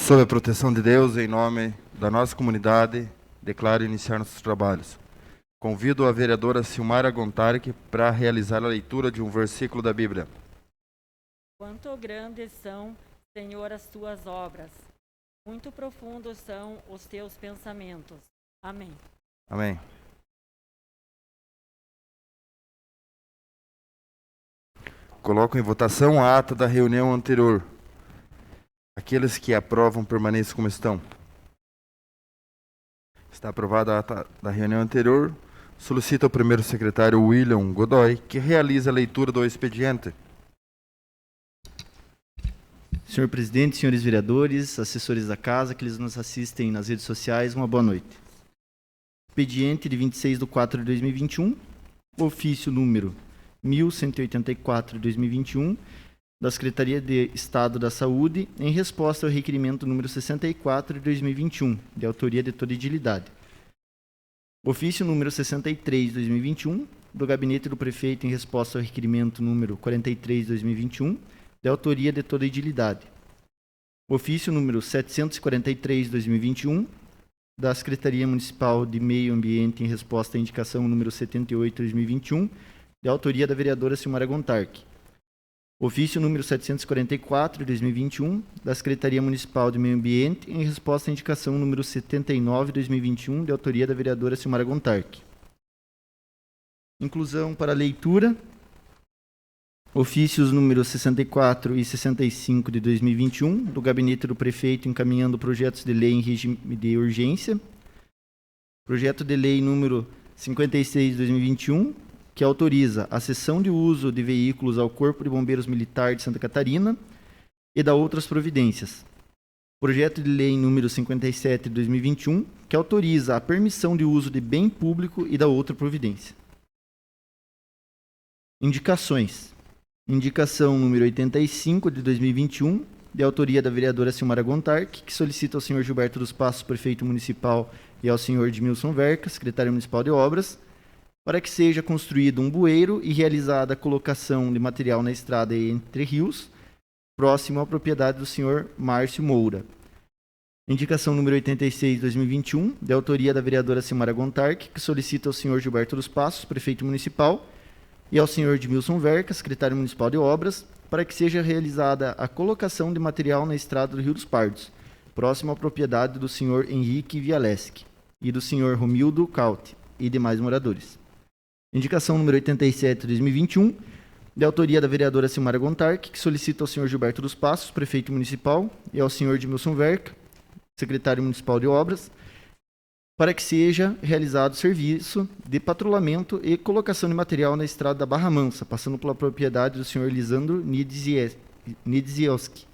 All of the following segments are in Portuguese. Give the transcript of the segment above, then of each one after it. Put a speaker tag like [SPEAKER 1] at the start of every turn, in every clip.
[SPEAKER 1] Sob a proteção de Deus, em nome da nossa comunidade, declaro iniciar nossos trabalhos. Convido a vereadora Silmara Gontarque para realizar a leitura de um versículo da Bíblia.
[SPEAKER 2] Quanto grandes são, Senhor, as tuas obras, muito profundos são os teus pensamentos. Amém.
[SPEAKER 1] Amém. Coloco em votação a ata da reunião anterior. Aqueles que aprovam permaneçam como estão. Está aprovada a ata da reunião anterior. Solicito ao primeiro secretário William Godoy que realize a leitura do expediente.
[SPEAKER 3] Senhor presidente, senhores vereadores, assessores da casa, que eles nos assistem nas redes sociais, uma boa noite. Expediente de 26/4/2021, ofício número 1184/2021, da Secretaria de Estado da Saúde, em resposta ao requerimento número 64/2021, de autoria de toda edilidade. Ofício número 63/2021, do Gabinete do Prefeito, em resposta ao requerimento número 43/2021, de autoria de toda edilidade. Ofício número 743/2021, da Secretaria Municipal de Meio Ambiente, em resposta à indicação número 78/2021, de autoria da vereadora Silmara Gontarque. Ofício número 744/2021, da Secretaria Municipal de Meio Ambiente, em resposta à indicação número 79/2021, de autoria da vereadora Silmara Gontarque. Inclusão para leitura. Ofícios números 64 e 65 de 2021, do Gabinete do Prefeito encaminhando projetos de lei em regime de urgência. Projeto de lei número 56 de 2021, que autoriza a cessão de uso de veículos ao Corpo de Bombeiros Militar de Santa Catarina e da outras providências. Projeto de lei número 57 de 2021, que autoriza a permissão de uso de bem público e da outra providência. Indicações. Indicação número 85 de 2021, de autoria da vereadora Silmara Gontarque, que solicita ao senhor Gilberto dos Passos, prefeito municipal, e ao senhor Edmilson Verca, secretário municipal de obras, para que seja construído um bueiro e realizada a colocação de material na estrada Entre Rios, próximo à propriedade do senhor Márcio Moura. Indicação número 86 de 2021, de autoria da vereadora Silmara Gontarque, que solicita ao senhor Gilberto dos Passos, prefeito municipal, e ao senhor Edmilson Verca, secretário municipal de obras, para que seja realizada a colocação de material na estrada do Rio dos Pardos, próximo à propriedade do senhor Henrique Vialeschi e do senhor Romildo Caute e demais moradores. Indicação número 87 de 2021, de autoria da vereadora Silmara Gontarque, que solicita ao senhor Gilberto dos Passos, prefeito municipal, e ao senhor Edmilson Verca, secretário municipal de obras, para que seja realizado serviço de patrulhamento e colocação de material na estrada da Barra Mansa, passando pela propriedade do senhor Lisandro Nidzielski.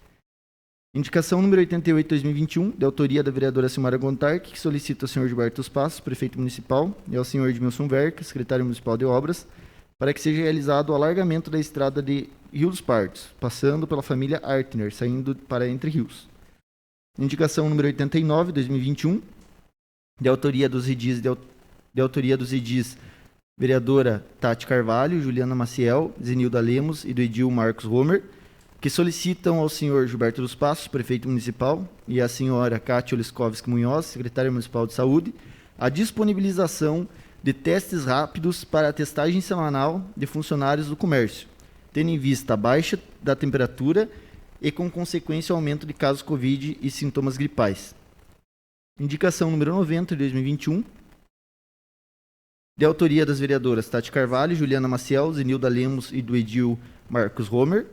[SPEAKER 3] Indicação número 88 de 2021, de autoria da vereadora Silmara Gontarque, que solicita ao senhor Gilberto dos Passos, prefeito municipal, e ao senhor Edmilson Verca, secretário municipal de obras, para que seja realizado o alargamento da estrada de Rio dos Pardos, passando pela família Artner, saindo para Entre Rios. Indicação número 89 de 2021, de autoria dos edis vereadora Tati Carvalho, Juliana Maciel, Zenilda Lemos e do edil Marcos Romer, que solicitam ao senhor Gilberto dos Passos, prefeito municipal, e à senhora Kátia Oliskovski Munhoz, secretária municipal de saúde, a disponibilização de testes rápidos para a testagem semanal de funcionários do comércio, tendo em vista a baixa da temperatura e com consequência o aumento de casos Covid e sintomas gripais. Indicação número 90 de 2021, de autoria das vereadoras Tati Carvalho, Juliana Maciel, Zenilda Lemos e do edil Marcos Romer,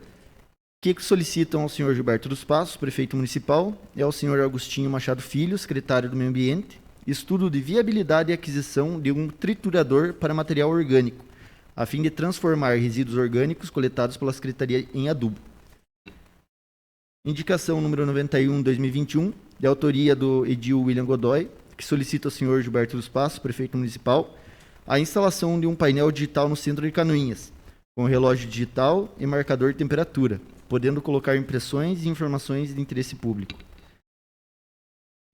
[SPEAKER 3] que solicitam ao senhor Gilberto dos Passos, prefeito municipal, e ao senhor Agostinho Machado Filho, secretário do Meio Ambiente, estudo de viabilidade e aquisição de um triturador para material orgânico, a fim de transformar resíduos orgânicos coletados pela Secretaria em adubo. Indicação número 91 de 2021, de autoria do edil William Godoy, que solicita ao senhor Gilberto dos Passos, prefeito municipal, a instalação de um painel digital no centro de Canoinhas, com relógio digital e marcador de temperatura, podendo colocar impressões e informações de interesse público.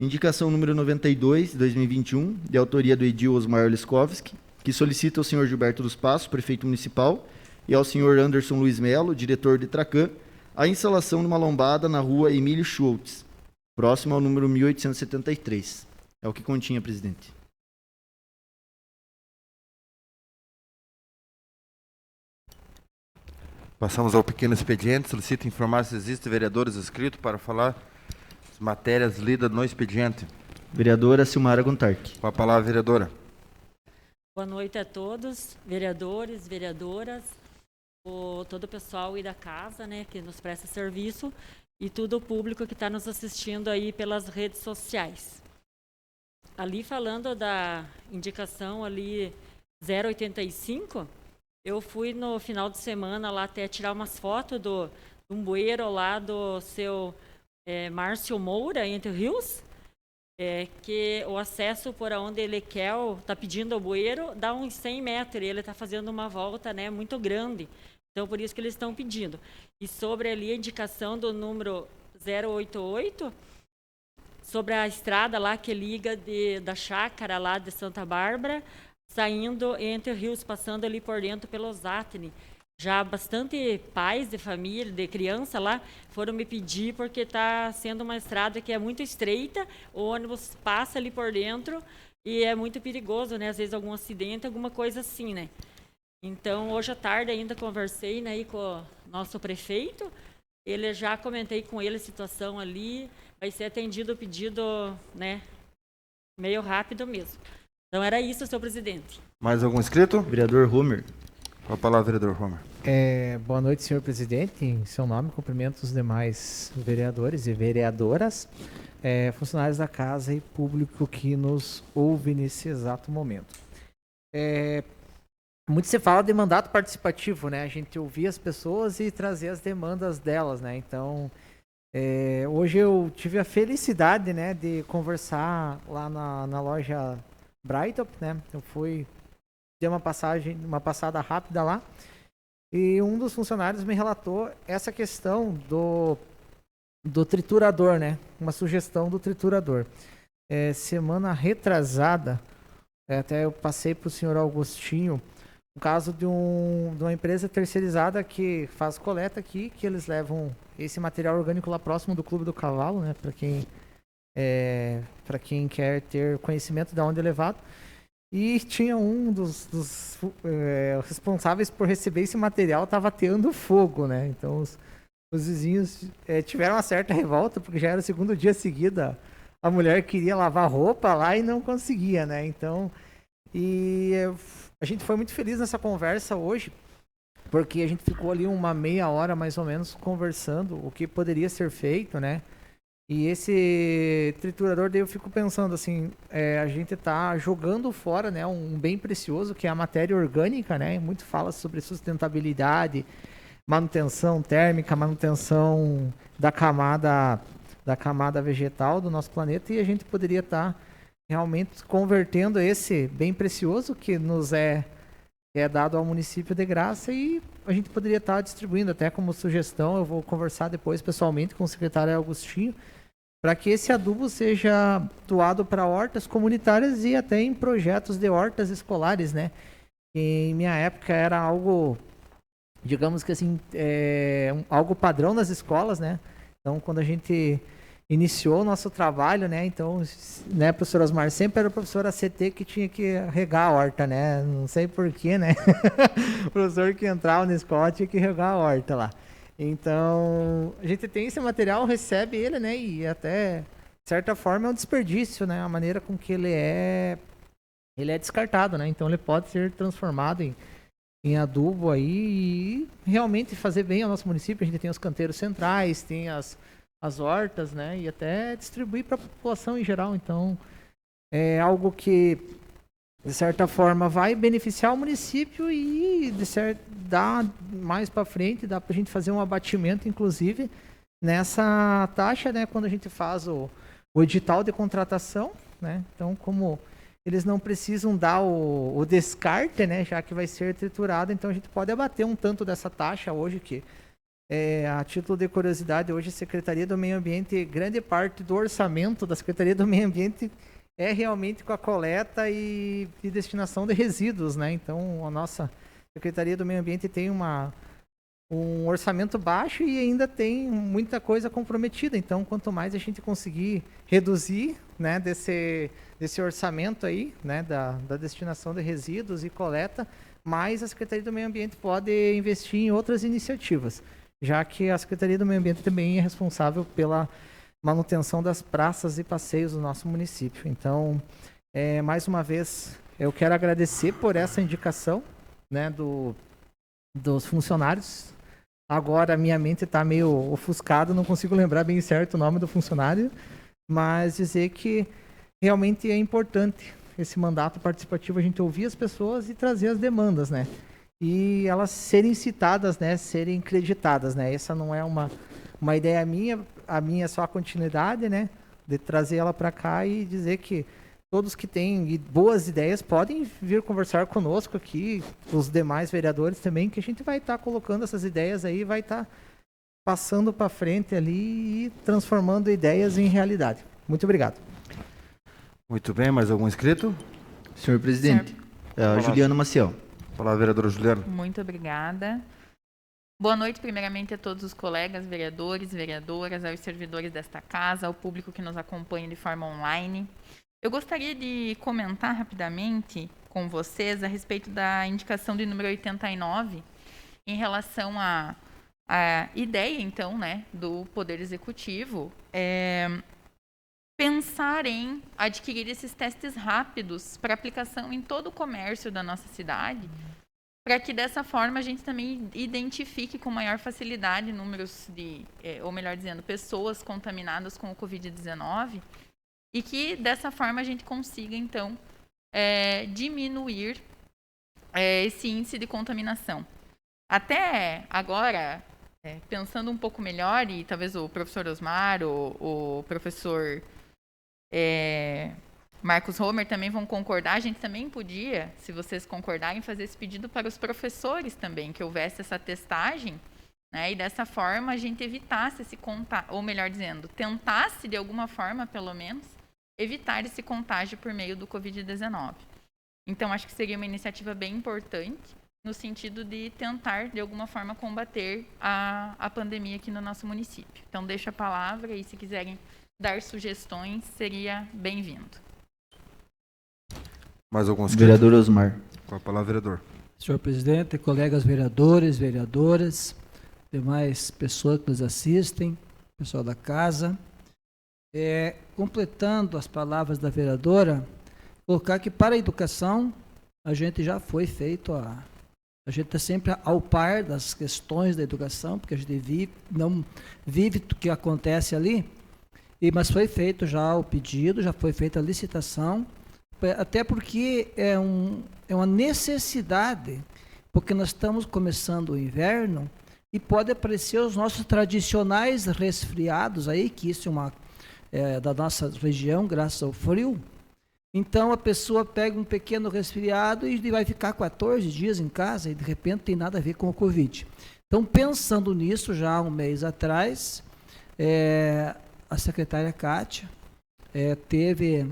[SPEAKER 3] Indicação número 92, de 2021, de autoria do edil Osmar Oliskovski, que solicita ao senhor Gilberto dos Passos, prefeito municipal, e ao senhor Anderson Luiz Melo, diretor de Tracan, a instalação de uma lombada na rua Emílio Schultz, Próximo ao número 1873. É o que continha, presidente.
[SPEAKER 1] Passamos ao pequeno expediente. Solicito informar se existem vereadores inscritos para falar as matérias lidas no expediente.
[SPEAKER 3] Vereadora Silmara Gontarque.
[SPEAKER 1] Com a palavra, vereadora.
[SPEAKER 2] Boa noite a todos, vereadores, vereadoras, todo o pessoal aí da casa, né, que nos presta serviço e todo o público que está nos assistindo aí pelas redes sociais. Ali falando da indicação ali 085, eu fui no final de semana lá até tirar umas fotos de um bueiro lá do seu Márcio Moura, entre Rios, que o acesso por onde ele quer, está pedindo o bueiro, dá uns 100 metros, e ele está fazendo uma volta, né, muito grande. Então, por isso que eles estão pedindo. E sobre ali a indicação do número 088, sobre a estrada lá que liga da chácara lá de Santa Bárbara, saindo entre rios, passando ali por dentro pelo Zatni. Já bastante pais de família, de criança lá, foram me pedir porque está sendo uma estrada que é muito estreita, o ônibus passa ali por dentro e é muito perigoso, né? Às vezes algum acidente, alguma coisa assim, né? Então, hoje à tarde ainda conversei, né, com o nosso prefeito, ele já comentei com ele a situação ali, vai ser atendido o pedido, né, meio rápido mesmo. Então, era isso, senhor presidente.
[SPEAKER 1] Mais algum inscrito?
[SPEAKER 3] Vereador Homer.
[SPEAKER 1] Com a palavra, vereador Homer.
[SPEAKER 4] Boa noite, senhor presidente. Em seu nome, cumprimento os demais vereadores e vereadoras, funcionários da casa e público que nos ouve nesse exato momento. Muito se fala de mandato participativo, né? A gente ouvir as pessoas e trazer as demandas delas, né? Então, hoje eu tive a felicidade, né, de conversar lá na loja Brightop, né? Eu fui ter uma passada rápida lá, e um dos funcionários me relatou essa questão do triturador, né? Uma sugestão do triturador. Semana retrasada, até eu passei para o senhor Augustinho, um caso de uma empresa terceirizada que faz coleta aqui, que eles levam esse material orgânico lá próximo do Clube do Cavalo, né? Para quem quer ter conhecimento de onde é levado. E tinha um dos responsáveis por receber esse material, estava ateando fogo, né? Então os vizinhos tiveram uma certa revolta, porque já era o segundo dia seguido, a mulher queria lavar roupa lá e não conseguia, né? Então, a gente foi muito feliz nessa conversa hoje, porque a gente ficou ali uma meia hora mais ou menos conversando o que poderia ser feito, né? E esse triturador, daí eu fico pensando assim, a gente tá jogando fora, né, um bem precioso que é a matéria orgânica, né? Muito fala sobre sustentabilidade, manutenção térmica, manutenção da camada vegetal do nosso planeta, e a gente poderia estar realmente convertendo esse bem precioso que nos é dado ao município de graça, e a gente poderia estar distribuindo até como sugestão. Eu vou conversar depois pessoalmente com o secretário Augustinho, para que esse adubo seja doado para hortas comunitárias e até em projetos de hortas escolares, né? Em minha época era algo, digamos que assim, algo padrão nas escolas, né? Então, quando a gente iniciou o nosso trabalho, né? Então, né, professor Osmar, sempre era o professor ACT que tinha que regar a horta, né? Não sei porquê, né? O professor que entrava na escola tinha que regar a horta lá. Então, a gente tem esse material, recebe ele, né? E até, de certa forma, é um desperdício, né? A maneira com que ele é descartado, né? Então, ele pode ser transformado em adubo aí e realmente fazer bem ao nosso município. A gente tem os canteiros centrais, tem as hortas, né? E até distribuir para a população em geral. Então, é algo que, de certa forma, vai beneficiar o município e dá mais para frente, dá para a gente fazer um abatimento, inclusive, nessa taxa, né? Quando a gente faz o edital de contratação, né? Então, como eles não precisam dar o descarte, né? Já que vai ser triturado, então a gente pode abater um tanto dessa taxa hoje, que a título de curiosidade, hoje a Secretaria do Meio Ambiente, grande parte do orçamento da Secretaria do Meio Ambiente é realmente com a coleta e destinação de resíduos, né? Então, a nossa Secretaria do Meio Ambiente tem uma um orçamento baixo e ainda tem muita coisa comprometida. Então, quanto mais a gente conseguir reduzir, né, desse orçamento aí, né, da destinação de resíduos e coleta, mais a Secretaria do Meio Ambiente pode investir em outras iniciativas, já que a Secretaria do Meio Ambiente também é responsável pela manutenção das praças e passeios do nosso município. Então, mais uma vez, eu quero agradecer por essa indicação, né, dos funcionários. Agora, minha mente está meio ofuscada, não consigo lembrar bem certo o nome do funcionário, mas dizer que realmente é importante esse mandato participativo, a gente ouvir as pessoas e trazer as demandas, né? E elas serem citadas, né? Serem creditadas, né? Essa não é uma ideia minha, a minha é só a continuidade, né? De trazer ela para cá e dizer que todos que têm boas ideias podem vir conversar conosco aqui, os demais vereadores também, que a gente vai estar colocando essas ideias aí, vai estar passando para frente ali e transformando ideias em realidade. Muito obrigado.
[SPEAKER 1] Muito bem, mais algum inscrito?
[SPEAKER 3] Senhor presidente, Juliano Maciel.
[SPEAKER 1] Fala, vereadora Juliana.
[SPEAKER 5] Muito obrigada. Boa noite, primeiramente, a todos os colegas, vereadores, vereadoras, aos servidores desta casa, ao público que nos acompanha de forma online. Eu gostaria de comentar rapidamente com vocês a respeito da indicação de número 89, em relação à ideia, então, né, do Poder Executivo, pensar em adquirir esses testes rápidos para aplicação em todo o comércio da nossa cidade, para que dessa forma a gente também identifique com maior facilidade números de, ou melhor dizendo, pessoas contaminadas com o Covid-19, e que dessa forma a gente consiga, então, diminuir esse índice de contaminação. Até agora, pensando um pouco melhor, e talvez o professor Osmar, o professor Marcos Homer também vão concordar, a gente também podia, se vocês concordarem, fazer esse pedido para os professores também, que houvesse essa testagem, né, e dessa forma a gente evitasse esse contágio, ou melhor dizendo, tentasse de alguma forma, pelo menos, evitar esse contágio por meio do Covid-19. Então, acho que seria uma iniciativa bem importante, no sentido de tentar, de alguma forma, combater a pandemia aqui no nosso município. Então, deixo a palavra e, se quiserem dar sugestões, seria bem-vindo.
[SPEAKER 1] Mais alguns inscritos?
[SPEAKER 3] Vereador Osmar.
[SPEAKER 1] Com a palavra, vereador.
[SPEAKER 6] Senhor presidente, colegas vereadores, vereadoras, demais pessoas que nos assistem, pessoal da casa, completando as palavras da vereadora, colocar que para a educação a gente já foi feito a gente está sempre ao par das questões da educação, porque a gente não vive o que acontece ali, mas foi feito já o pedido, já foi feita a licitação, até porque é uma necessidade, porque nós estamos começando o inverno e pode aparecer os nossos tradicionais resfriados aí, que isso é da nossa região, graças ao frio. Então a pessoa pega um pequeno resfriado e vai ficar 14 dias em casa e de repente não tem nada a ver com o Covid. Então, pensando nisso, já há um mês atrás, a secretária Kátia teve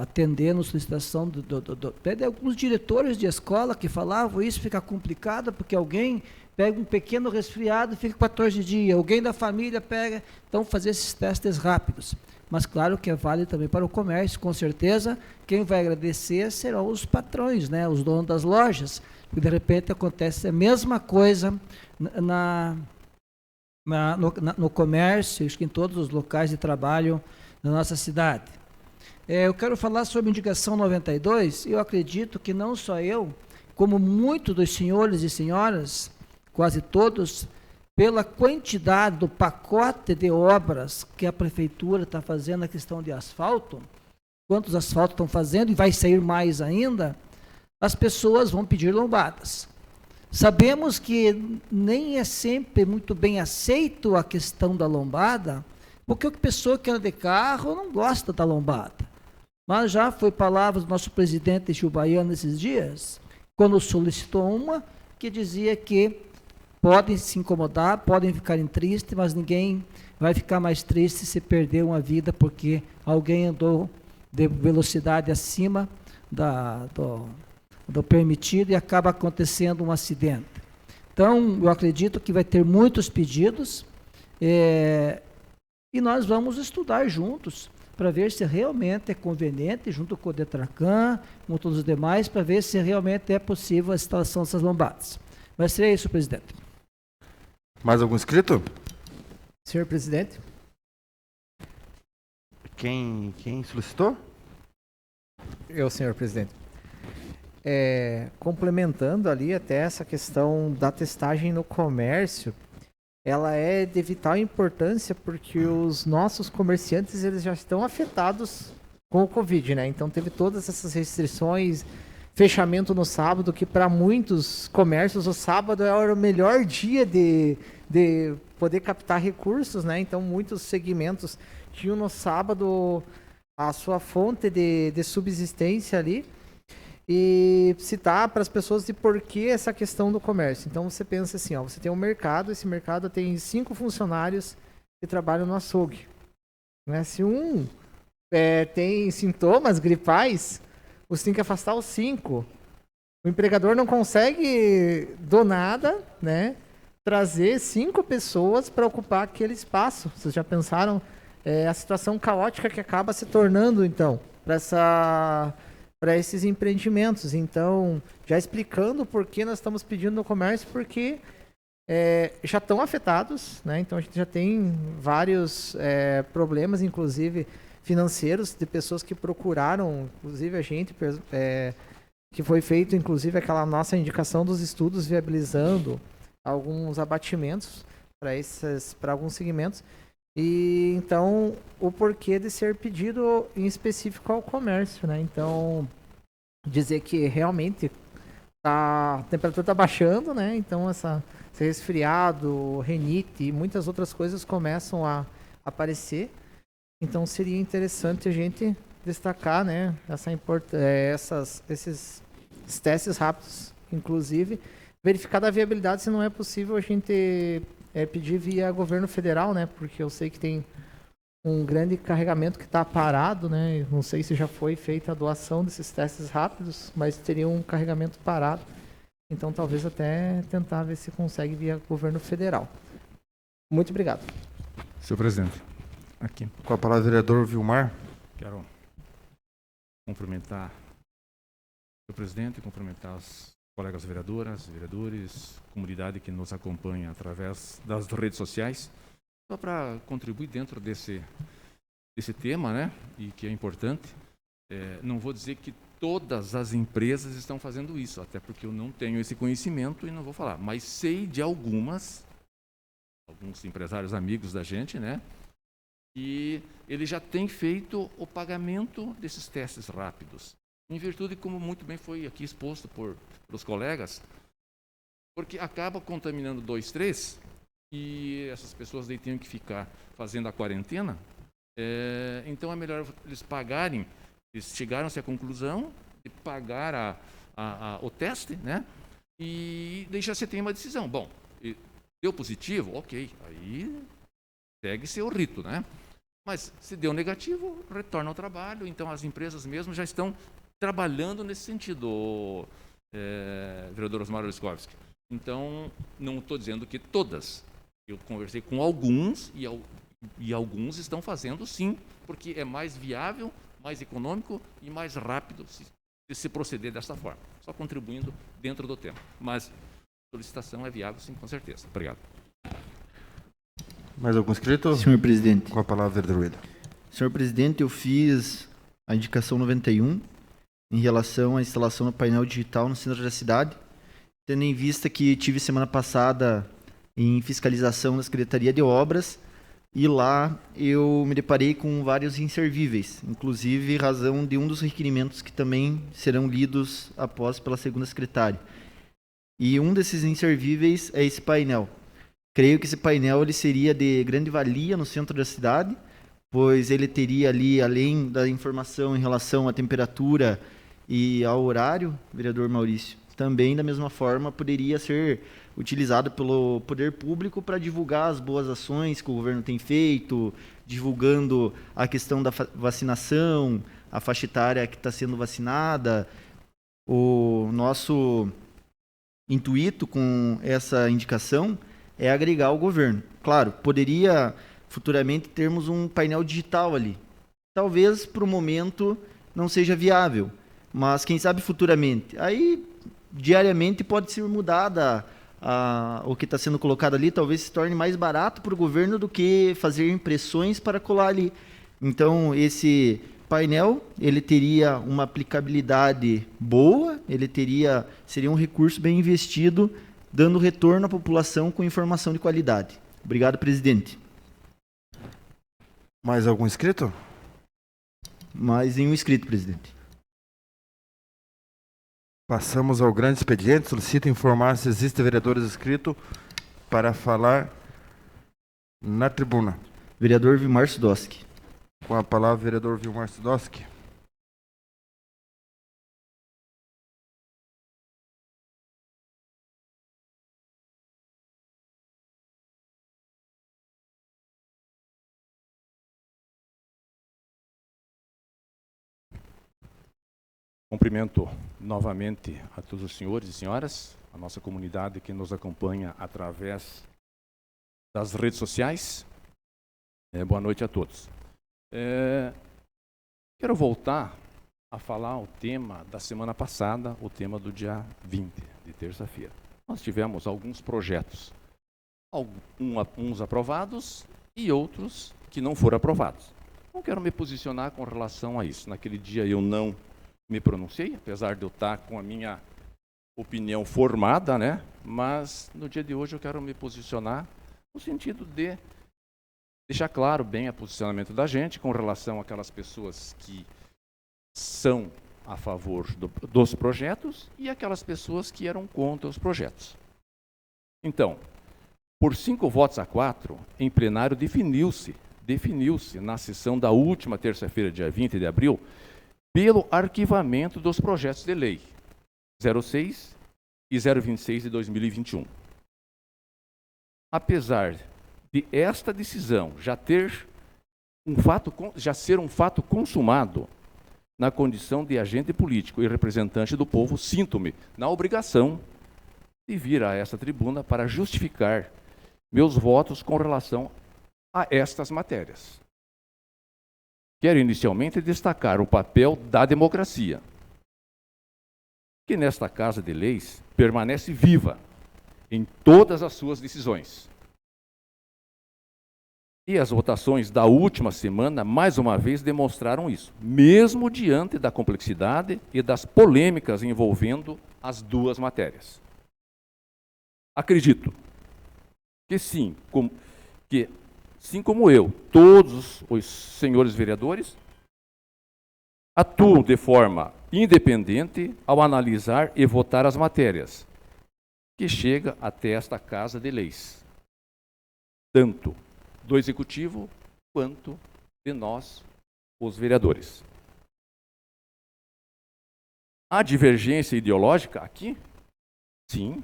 [SPEAKER 6] atendendo a solicitação de alguns diretores de escola que falavam isso fica complicado porque alguém pega um pequeno resfriado e fica 14 dias, alguém da família pega, então fazer esses testes rápidos. Mas claro que vale também para o comércio, com certeza, quem vai agradecer serão os patrões, né, os donos das lojas, porque de repente acontece a mesma coisa no comércio, acho que em todos os locais de trabalho da nossa cidade. Eu quero falar sobre a indicação 92, eu acredito que não só eu, como muitos dos senhores e senhoras, quase todos, pela quantidade do pacote de obras que a prefeitura está fazendo na questão de asfalto, quantos asfaltos estão fazendo e vai sair mais ainda, as pessoas vão pedir lombadas. Sabemos que nem é sempre muito bem aceito a questão da lombada, porque a pessoa que anda de carro não gosta da lombada. Mas já foi palavra do nosso presidente Gil Baiano esses dias, quando solicitou uma, que dizia que podem se incomodar, podem ficar tristes, mas ninguém vai ficar mais triste se perder uma vida porque alguém andou de velocidade acima do permitido e acaba acontecendo um acidente. Então, eu acredito que vai ter muitos pedidos e nós vamos estudar juntos para ver se realmente é conveniente, junto com o Detracan, com todos os demais, para ver se realmente é possível a instalação dessas lombadas. Mas seria isso, presidente.
[SPEAKER 1] Mais algum inscrito?
[SPEAKER 4] Senhor presidente,
[SPEAKER 1] Quem solicitou?
[SPEAKER 4] eu, senhor presidente. Complementando ali até essa questão da testagem no comércio, ela é de vital importância porque os nossos comerciantes eles já estão afetados com o Covid, né? Então teve todas essas restrições, fechamento no sábado, que para muitos comércios o sábado era o melhor dia de poder captar recursos, né? Então muitos segmentos tinham no sábado a sua fonte de subsistência ali. E citar para as pessoas de por que essa questão do comércio. Então você pensa assim, ó, você tem um mercado, esse mercado tem 5 funcionários que trabalham no açougue. Né? Se um tem sintomas gripais, você tem que afastar os 5. O empregador não consegue, do nada, né, trazer 5 pessoas para ocupar aquele espaço. Vocês já pensaram a situação caótica que acaba se tornando, então, para esses empreendimentos. Então, já explicando por que nós estamos pedindo no comércio, porque já estão afetados, né? Então a gente já tem vários problemas, inclusive financeiros, de pessoas que procuraram, inclusive a gente, que foi feito inclusive aquela nossa indicação dos estudos viabilizando alguns abatimentos para alguns segmentos. E então o porquê de ser pedido em específico ao comércio, né? Então dizer que realmente a temperatura está baixando, né? Então esse resfriado, rinite e muitas outras coisas começam a aparecer. Então seria interessante a gente destacar, né? Esses testes rápidos, inclusive verificar a viabilidade se não é possível a gente pedir via governo federal, né? Porque eu sei que tem um grande carregamento que está parado, né? Não sei se já foi feita a doação desses testes rápidos, mas teria um carregamento parado. Então, talvez até tentar ver se consegue via governo federal. Muito obrigado.
[SPEAKER 7] Senhor presidente, aqui.
[SPEAKER 1] Com a palavra, vereador Vilmar.
[SPEAKER 7] Quero cumprimentar o presidente, cumprimentar os colegas vereadoras, vereadores, comunidade que nos acompanha através das redes sociais, só para contribuir dentro desse tema, né, e que é importante. Não vou dizer que todas as empresas estão fazendo isso, até porque eu não tenho esse conhecimento e não vou falar, mas sei de alguns empresários amigos da gente, né, e ele já tem feito o pagamento desses testes rápidos, em virtude, como muito bem foi aqui exposto pelos colegas, porque acaba contaminando 2, 3, e essas pessoas daí têm que ficar fazendo a quarentena. Então é melhor eles pagarem, eles chegaram-se à conclusão de pagar o teste, né? E daí já você tem uma decisão. Bom, deu positivo, ok, aí segue seu rito, né? Mas se deu negativo, retorna ao trabalho. Então as empresas mesmo já estão trabalhando nesse sentido, vereador Osmar Oliskovski. Então, não estou dizendo que todas. Eu conversei com alguns e alguns estão fazendo sim, porque é mais viável, mais econômico e mais rápido se proceder dessa forma. Só contribuindo dentro do tempo. Mas a solicitação é viável sim, com certeza. Obrigado.
[SPEAKER 1] Mais algum inscrito?
[SPEAKER 3] Senhor presidente.
[SPEAKER 1] Com a palavra, vereador William.
[SPEAKER 3] Senhor presidente, eu fiz a indicação 91 em relação à instalação do painel digital no centro da cidade, tendo em vista que tive semana passada em fiscalização da Secretaria de Obras e lá eu me deparei com vários inservíveis, inclusive razão de um dos requerimentos que também serão lidos após pela segunda secretária. E um desses inservíveis é esse painel. Creio que esse painel ele seria de grande valia no centro da cidade, pois ele teria ali, além da informação em relação à temperatura e ao horário, vereador Maurício, também da mesma forma poderia ser utilizado pelo poder público para divulgar as boas ações que o governo tem feito, divulgando a questão da vacinação, a faixa etária que está sendo vacinada, o nosso intuito com essa indicação é agregar o governo. Claro, poderia futuramente termos um painel digital ali. Talvez para o momento não seja viável, mas quem sabe futuramente. Aí, diariamente, pode ser mudada o que está sendo colocado ali, talvez se torne mais barato para o governo do que fazer impressões para colar ali. Então, esse painel, ele teria uma aplicabilidade boa, seria um recurso bem investido, dando retorno à população com informação de qualidade. Obrigado, presidente.
[SPEAKER 1] Mais algum inscrito?
[SPEAKER 3] Mais nenhum inscrito, presidente.
[SPEAKER 1] Passamos ao grande expediente. Solicito informar se existe vereador inscrito para falar na tribuna.
[SPEAKER 3] Vereador Vilmar Sudoski.
[SPEAKER 1] Com a palavra, vereador Vilmar Sudoski.
[SPEAKER 7] Cumprimento novamente a todos os senhores e senhoras, a nossa comunidade que nos acompanha através das redes sociais. Boa noite a todos. Quero voltar a falar o tema da semana passada, o tema do dia 20, de terça-feira. Nós tivemos alguns projetos, uns aprovados e outros que não foram aprovados. Não quero me posicionar com relação a isso. Naquele dia eu não me pronunciei, apesar de eu estar com a minha opinião formada, né? Mas no dia de hoje eu quero me posicionar no sentido de deixar claro bem o posicionamento da gente com relação àquelas pessoas que são a favor dos projetos e aquelas pessoas que eram contra os projetos. Então, por 5 votos a 4, em plenário definiu-se na sessão da última terça-feira, dia 20 de abril, pelo arquivamento dos projetos de lei 06 e 026 de 2021. Apesar de esta decisão já ser um fato consumado na condição de agente político e representante do povo, sinto-me na obrigação de vir a esta tribuna para justificar meus votos com relação a estas matérias. Quero inicialmente destacar o papel da democracia, que nesta Casa de Leis permanece viva em todas as suas decisões. E as votações da última semana, mais uma vez, demonstraram isso, mesmo diante da complexidade e das polêmicas envolvendo as duas matérias. Acredito que sim, como eu, todos os senhores vereadores atuam de forma independente ao analisar e votar as matérias que chegam até esta Casa de Leis, tanto do Executivo quanto de nós, os vereadores. Há divergência ideológica aqui? Sim,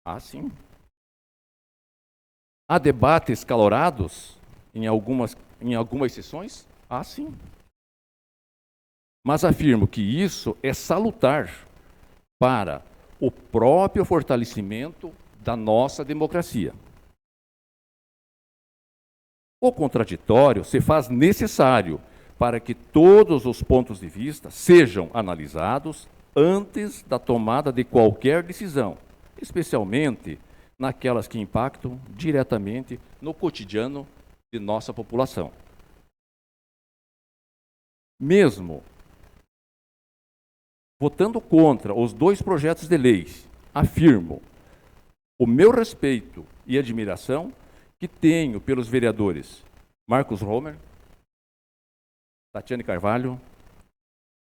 [SPEAKER 7] há sim. Há debates calorados em algumas sessões? Há sim. Mas afirmo que isso é salutar para o próprio fortalecimento da nossa democracia. O contraditório se faz necessário para que todos os pontos de vista sejam analisados antes da tomada de qualquer decisão, especialmente naquelas que impactam diretamente no cotidiano de nossa população. Mesmo votando contra os 2 projetos de lei, afirmo o meu respeito e admiração que tenho pelos vereadores Marcos Romer, Tatiane Carvalho,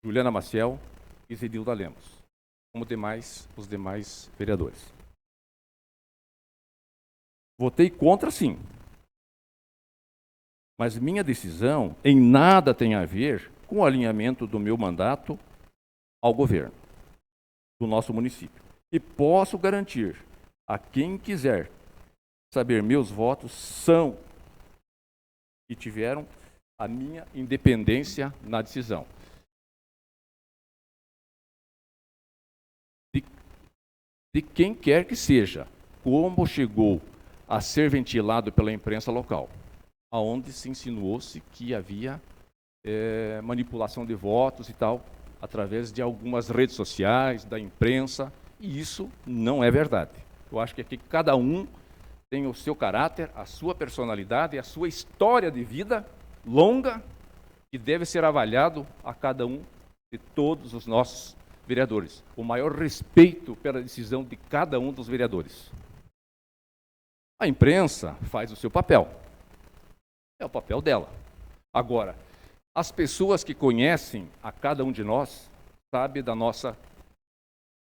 [SPEAKER 7] Juliana Maciel e Zedilda Lemos, como os demais vereadores. Votei contra, sim. Mas minha decisão em nada tem a ver com o alinhamento do meu mandato ao governo do nosso município. E posso garantir a quem quiser saber, meus votos são e tiveram a minha independência na decisão. de quem quer que seja, como chegou a ser ventilado pela imprensa local, aonde se insinuou-se que havia manipulação de votos e tal, através de algumas redes sociais, da imprensa, e isso não é verdade. Eu acho que aqui cada um tem o seu caráter, a sua personalidade, a sua história de vida longa, que deve ser avaliado a cada um de todos os nossos vereadores. O maior respeito pela decisão de cada um dos vereadores. A imprensa faz o seu papel. É o papel dela. Agora, as pessoas que conhecem a cada um de nós sabem da nossa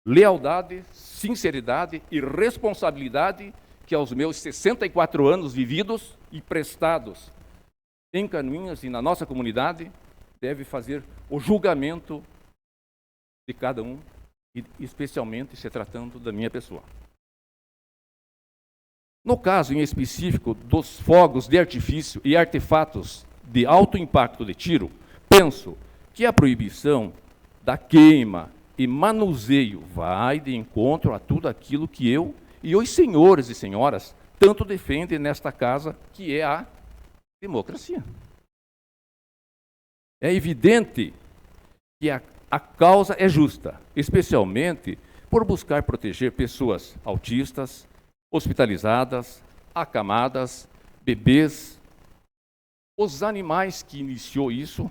[SPEAKER 7] lealdade, sinceridade e responsabilidade que aos meus 64 anos vividos e prestados em Canoinhas e na nossa comunidade, deve fazer o julgamento de cada um, e especialmente se tratando da minha pessoa. No caso em específico dos fogos de artifício e artefatos de alto impacto de tiro, penso que a proibição da queima e manuseio vai de encontro a tudo aquilo que eu e os senhores e senhoras tanto defendem nesta casa, que é a democracia. É evidente que a causa é justa, especialmente por buscar proteger pessoas autistas, hospitalizadas, acamadas, bebês, os animais que iniciou isso,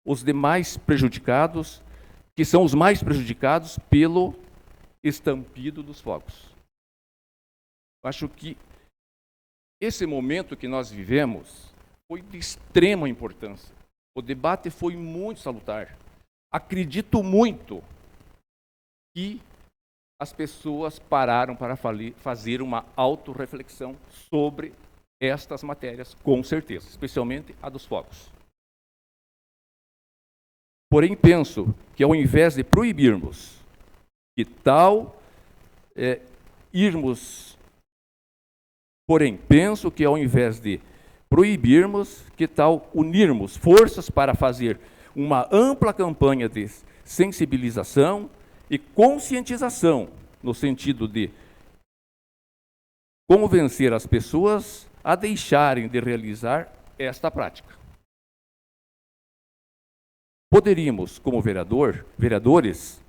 [SPEAKER 7] os demais prejudicados, que são os mais prejudicados pelo estampido dos fogos. Acho que esse momento que nós vivemos foi de extrema importância. O debate foi muito salutar. Acredito muito que as pessoas pararam para fazer uma autorreflexão sobre estas matérias, com certeza, especialmente a dos fogos. Porém, penso que ao invés de proibirmos, que tal Porém, penso que ao invés de proibirmos, que tal unirmos forças para fazer uma ampla campanha de sensibilização e conscientização, no sentido de convencer as pessoas a deixarem de realizar esta prática. Poderíamos, como vereadores,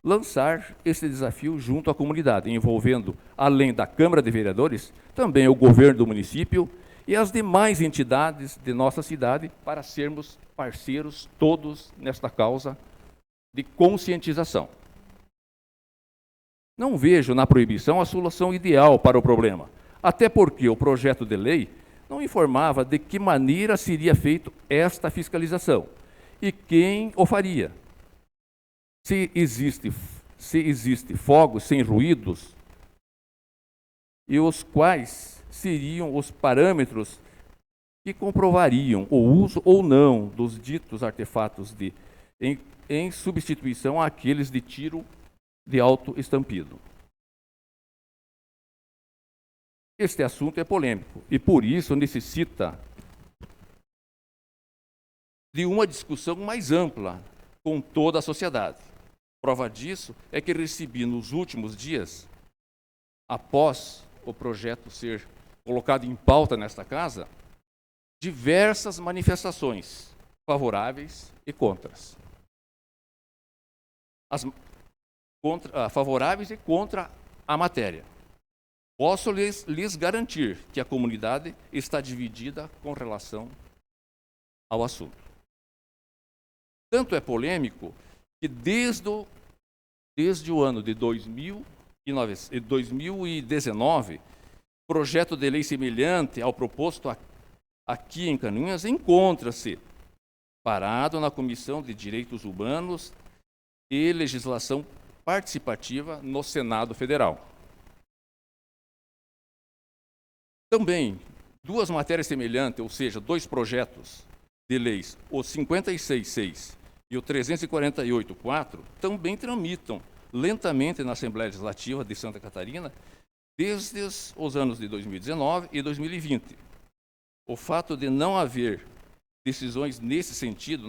[SPEAKER 7] lançar esse desafio junto à comunidade, envolvendo, além da Câmara de Vereadores, também o governo do município e as demais entidades de nossa cidade, para sermos parceiros todos nesta causa de conscientização. Não vejo na proibição a solução ideal para o problema, até porque o projeto de lei não informava de que maneira seria feita esta fiscalização e quem o faria. Se existe fogos sem ruídos, e os quais seriam os parâmetros que comprovariam o uso ou não dos ditos artefatos em substituição àqueles de tiro de alto estampido. Este assunto é polêmico e, por isso, necessita de uma discussão mais ampla com toda a sociedade. Prova disso é que recebi nos últimos dias, após o projeto ser colocado em pauta nesta casa, diversas manifestações favoráveis e contras. Favoráveis e contra a matéria. Posso lhes garantir que a comunidade está dividida com relação ao assunto. Tanto é polêmico que desde o ano de 2019, projeto de lei semelhante ao proposto aqui em Canoinhas encontra-se parado na Comissão de Direitos Humanos e Legislação Participativa no Senado Federal. Também, duas matérias semelhantes, ou seja, dois projetos de leis, o 56.6 e o 348.4, também tramitam lentamente na Assembleia Legislativa de Santa Catarina desde os anos de 2019 e 2020. O fato de não haver decisões nesse sentido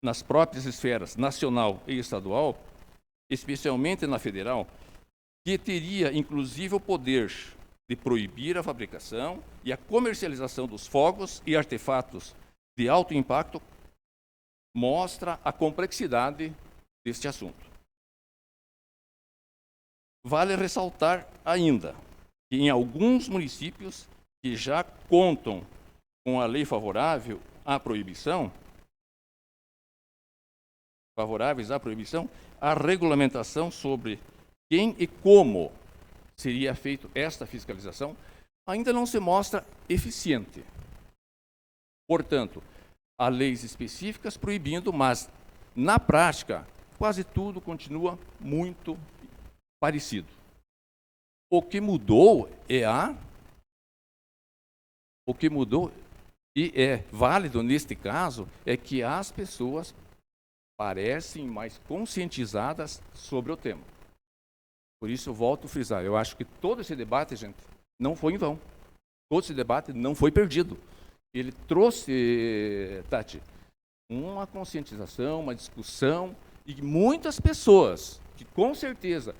[SPEAKER 7] nas próprias esferas nacional e estadual
[SPEAKER 8] especialmente na federal, que teria inclusive o poder de proibir a fabricação e a comercialização dos fogos e artefatos de alto impacto, mostra a complexidade deste assunto. Vale ressaltar ainda que em alguns municípios que já contam com a lei favoráveis à proibição, a regulamentação sobre quem e como seria feita esta fiscalização ainda não se mostra eficiente. Portanto, há leis específicas proibindo, mas, na prática, quase tudo continua muito parecido. O que mudou e é válido neste caso é que as pessoas parecem mais conscientizadas sobre o tema. Por isso, eu volto a frisar, eu acho que todo esse debate, gente, não foi em vão. Todo esse debate não foi perdido. Ele trouxe, Tati, uma conscientização, uma discussão, e muitas pessoas que, com certeza,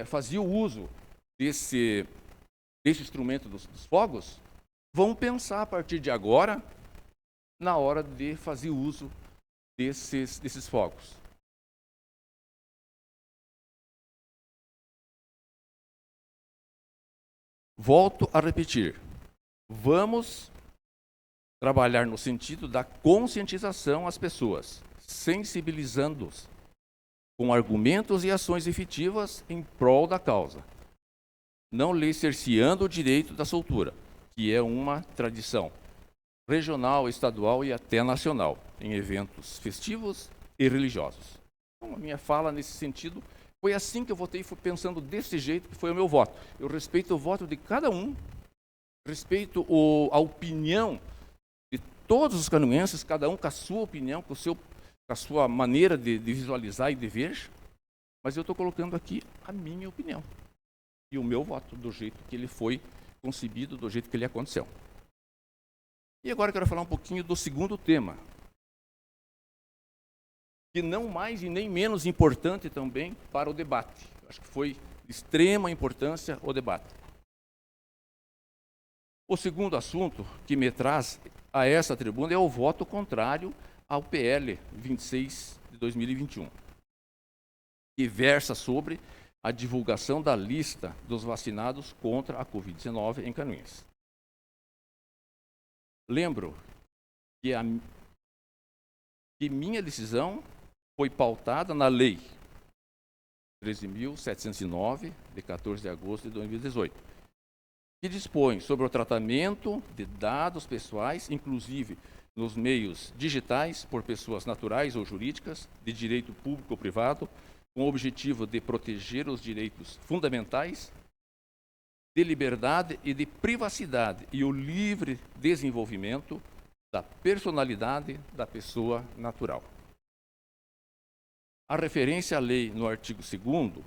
[SPEAKER 8] faziam uso desse instrumento dos fogos, vão pensar, a partir de agora, na hora de fazer uso desses fogos. Volto a repetir, vamos trabalhar no sentido da conscientização às pessoas, sensibilizando-os com argumentos e ações efetivas em prol da causa, não lhes cerceando o direito da soltura, que é uma tradição regional, estadual e até nacional, em eventos festivos e religiosos. Então, a minha fala nesse sentido foi assim que eu votei, fui pensando desse jeito que foi o meu voto. Eu respeito o voto de cada um, respeito a opinião de todos os canoenses, cada um com a sua opinião, com a sua maneira de visualizar e de ver, mas eu estou colocando aqui a minha opinião e o meu voto, do jeito que ele foi concebido, do jeito que ele aconteceu. E agora eu quero falar um pouquinho do segundo tema, que não mais e nem menos importante também para o debate. Acho que foi de extrema importância o debate. O segundo assunto que me traz a essa tribuna é o voto contrário ao PL 26 de 2021, que versa sobre a divulgação da lista dos vacinados contra a Covid-19 em Canoinhas. Lembro que minha decisão foi pautada na Lei 13.709, de 14 de agosto de 2018, que dispõe sobre o tratamento de dados pessoais, inclusive nos meios digitais, por pessoas naturais ou jurídicas, de direito público ou privado, com o objetivo de proteger os direitos fundamentais de liberdade e de privacidade e o livre desenvolvimento da personalidade da pessoa natural. A referência à lei no artigo 2º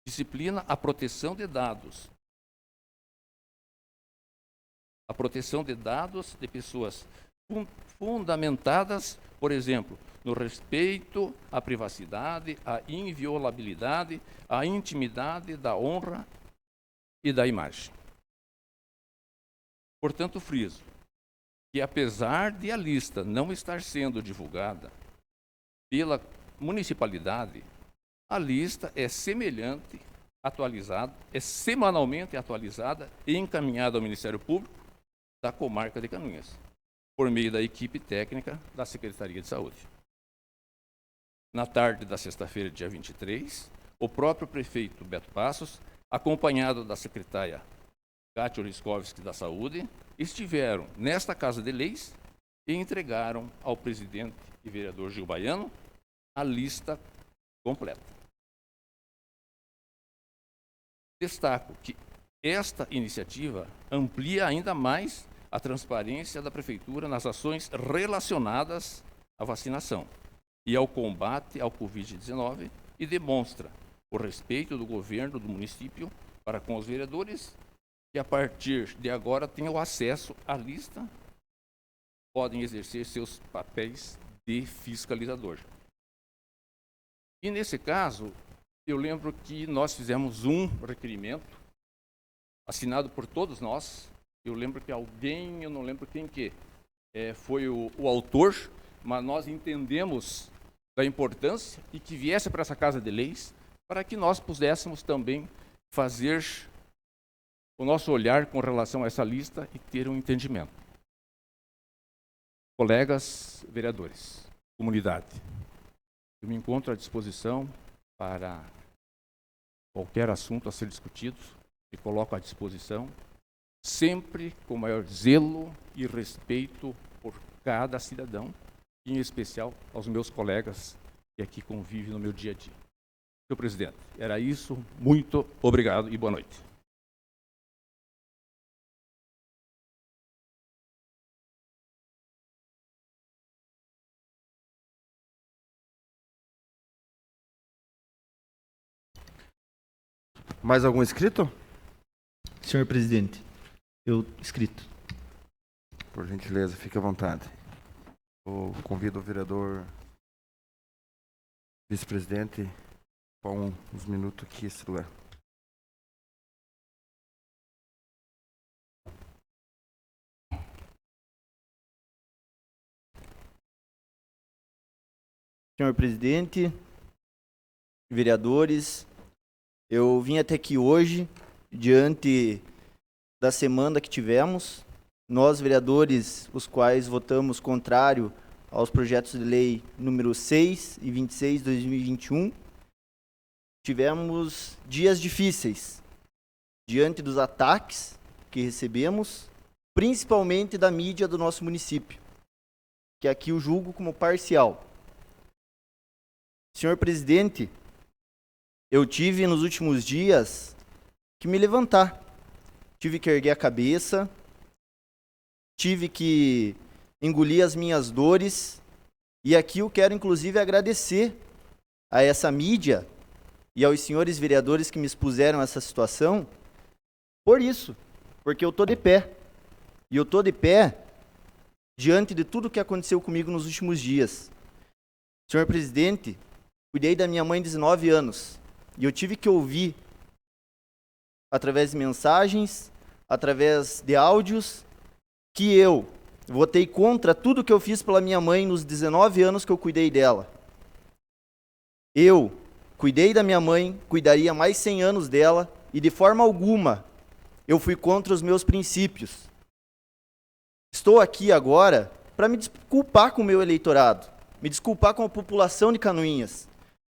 [SPEAKER 8] disciplina a proteção de dados. A proteção de dados de pessoas fundamentadas, por exemplo, no respeito à privacidade, à inviolabilidade, à intimidade, da honra e da imagem. Portanto, friso que, apesar de a lista não estar sendo divulgada pela municipalidade, a lista é semelhante, atualizada, é semanalmente atualizada e encaminhada ao Ministério Público da comarca de Canoinhas, por meio da equipe técnica da Secretaria de Saúde. Na tarde da sexta-feira, dia 23, o próprio prefeito Beto Passos, acompanhado da secretária Kátia Oriskovski da Saúde, estiveram nesta Casa de Leis e entregaram ao presidente e vereador Gil Baiano a lista completa. Destaco que esta iniciativa amplia ainda mais a transparência da Prefeitura nas ações relacionadas à vacinação e ao combate ao Covid-19 e demonstra o respeito do governo do município para com os vereadores que, a partir de agora, tenham acesso à lista, podem exercer seus papéis de fiscalizador. E nesse caso, eu lembro que nós fizemos um requerimento assinado por todos nós. Eu lembro que alguém, eu não lembro quem que foi o autor, mas nós entendemos da importância e que viesse para essa Casa de Leis para que nós pudéssemos também fazer o nosso olhar com relação a essa lista e ter um entendimento. Colegas vereadores, comunidade, eu me encontro à disposição para qualquer assunto a ser discutido, me coloco à disposição, sempre com maior zelo e respeito por cada cidadão, e em especial aos meus colegas que aqui convivem no meu dia a dia. Senhor presidente, era isso. Muito obrigado e boa noite.
[SPEAKER 1] Mais algum inscrito?
[SPEAKER 3] Senhor presidente, eu inscrito.
[SPEAKER 1] Por gentileza, fique à vontade. Eu convido o vereador vice-presidente com uns minutos aqui, esse lugar.
[SPEAKER 3] Senhor presidente, vereadores, eu vim até aqui hoje, diante da semana que tivemos. Nós, vereadores, os quais votamos contrário aos projetos de lei número 6 e 26 de 2021, tivemos dias difíceis, diante dos ataques que recebemos, principalmente da mídia do nosso município, que aqui eu julgo como parcial. Senhor presidente, eu tive nos últimos dias que me levantar, tive que erguer a cabeça, tive que engolir as minhas dores, e aqui eu quero inclusive agradecer a essa mídia e aos senhores vereadores que me expuseram essa situação por isso, porque eu estou de pé, e eu estou de pé diante de tudo que aconteceu comigo nos últimos dias. Senhor presidente, cuidei da minha mãe de 19 anos, e eu tive que ouvir, através de mensagens, através de áudios, que eu votei contra tudo que eu fiz pela minha mãe nos 19 anos que eu cuidei dela. Eu cuidei da minha mãe, cuidaria mais 100 anos dela, e de forma alguma eu fui contra os meus princípios. Estou aqui agora para me desculpar com o meu eleitorado, me desculpar com a população de Canoinhas.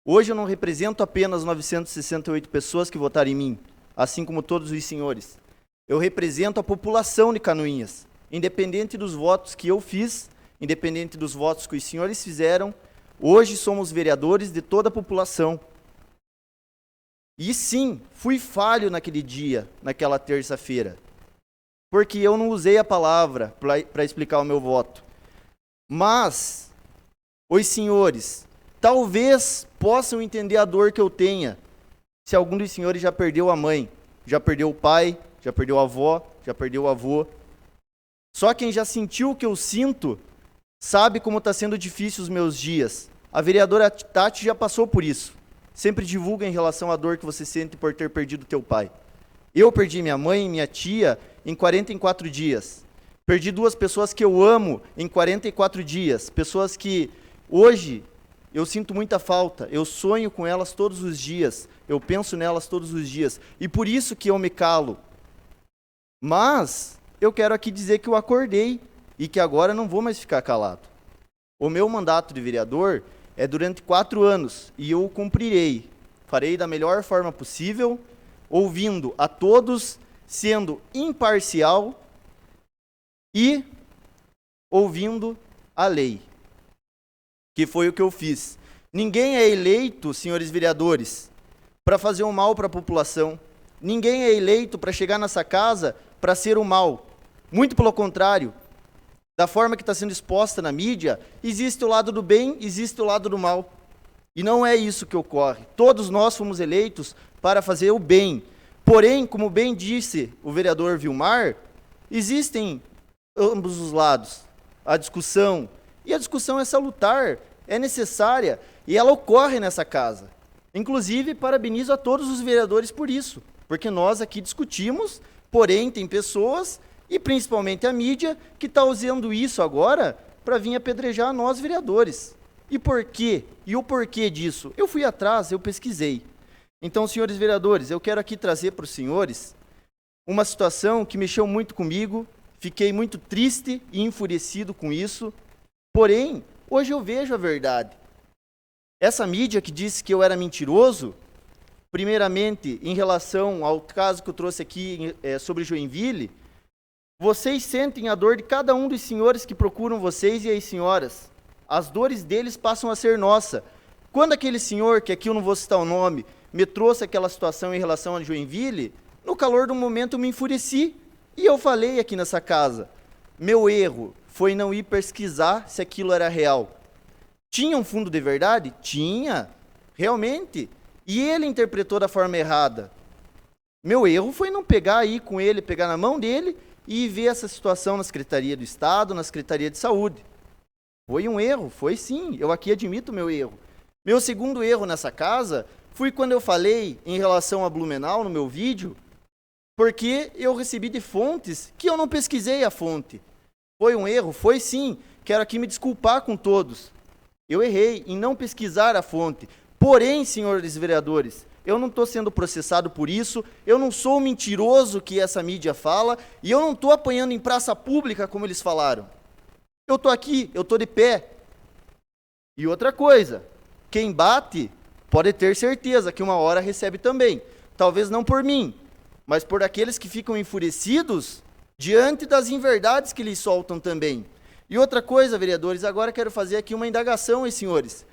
[SPEAKER 3] Hoje eu não represento apenas 968 pessoas que votaram em mim, assim como todos os senhores. Eu represento a população de Canoinhas, independente dos votos que eu fiz, independente dos votos que os senhores fizeram. Hoje somos vereadores de toda a população. E sim, fui falho naquele dia, naquela terça-feira, porque eu não usei a palavra para explicar o meu voto. Mas os senhores talvez possam entender a dor que eu tenha, se algum dos senhores já perdeu a mãe, já perdeu o pai, já perdeu a avó, já perdeu o avô. Só quem já sentiu o que eu sinto sabe como está sendo difícil os meus dias. A vereadora Tati já passou por isso. Sempre divulga em relação à dor que você sente por ter perdido teu pai. Eu perdi minha mãe e minha tia em 44 dias. Perdi duas pessoas que eu amo em 44 dias. Pessoas que hoje eu sinto muita falta. Eu sonho com elas todos os dias. Eu penso nelas todos os dias. E por isso que eu me calo. Mas eu quero aqui dizer que eu acordei e que agora não vou mais ficar calado. O meu mandato de vereador é durante 4 anos e eu o cumprirei. Farei da melhor forma possível, ouvindo a todos, sendo imparcial e ouvindo a lei, que foi o que eu fiz. Ninguém é eleito, senhores vereadores, para fazer o mal para a população. Ninguém é eleito para chegar nessa casa para ser o mal. Muito pelo contrário. Da forma que está sendo exposta na mídia, existe o lado do bem, existe o lado do mal. E não é isso que ocorre. Todos nós fomos eleitos para fazer o bem. Porém, como bem disse o vereador Vilmar, existem ambos os lados. A discussão. E a discussão é salutar. é necessária e ela ocorre nessa casa. Inclusive, parabenizo a todos os vereadores por isso, porque nós aqui discutimos, porém tem pessoas, e principalmente a mídia, que está usando isso agora para vir apedrejar nós vereadores. E por quê? E o porquê disso? Eu fui atrás, eu pesquisei. Então, senhores vereadores, eu quero aqui trazer para os senhores uma situação que mexeu muito comigo, fiquei muito triste e enfurecido com isso, porém, hoje eu vejo a verdade. Essa mídia que disse que eu era mentiroso, primeiramente, em relação ao caso que eu trouxe aqui sobre Joinville, vocês sentem a dor de cada um dos senhores que procuram vocês e as senhoras. As dores deles passam a ser nossa. Quando aquele senhor, que aqui eu não vou citar o nome, me trouxe aquela situação em relação a Joinville, no calor do momento eu me enfureci. E eu falei aqui nessa casa, meu erro foi não ir pesquisar se aquilo era real. Tinha um fundo de verdade? Tinha, realmente. E ele interpretou da forma errada. Meu erro foi não pegar aí com ele, pegar na mão dele e ver essa situação na Secretaria do Estado, na Secretaria de Saúde. Foi um erro, foi sim, eu aqui admito o meu erro. Meu segundo erro nessa casa foi quando eu falei em relação a Blumenau no meu vídeo, porque eu recebi de fontes que eu não pesquisei a fonte. Foi um erro? Foi sim, quero aqui me desculpar com todos. Eu errei em não pesquisar a fonte. Porém, senhores vereadores, eu não estou sendo processado por isso, eu não sou o mentiroso que essa mídia fala, e eu não estou apanhando em praça pública, como eles falaram. Eu estou aqui, eu estou de pé. E outra coisa, quem bate pode ter certeza que uma hora recebe também. Talvez não por mim, mas por aqueles que ficam enfurecidos diante das inverdades que lhes soltam também. E outra coisa, vereadores, agora quero fazer aqui uma indagação aos senhores.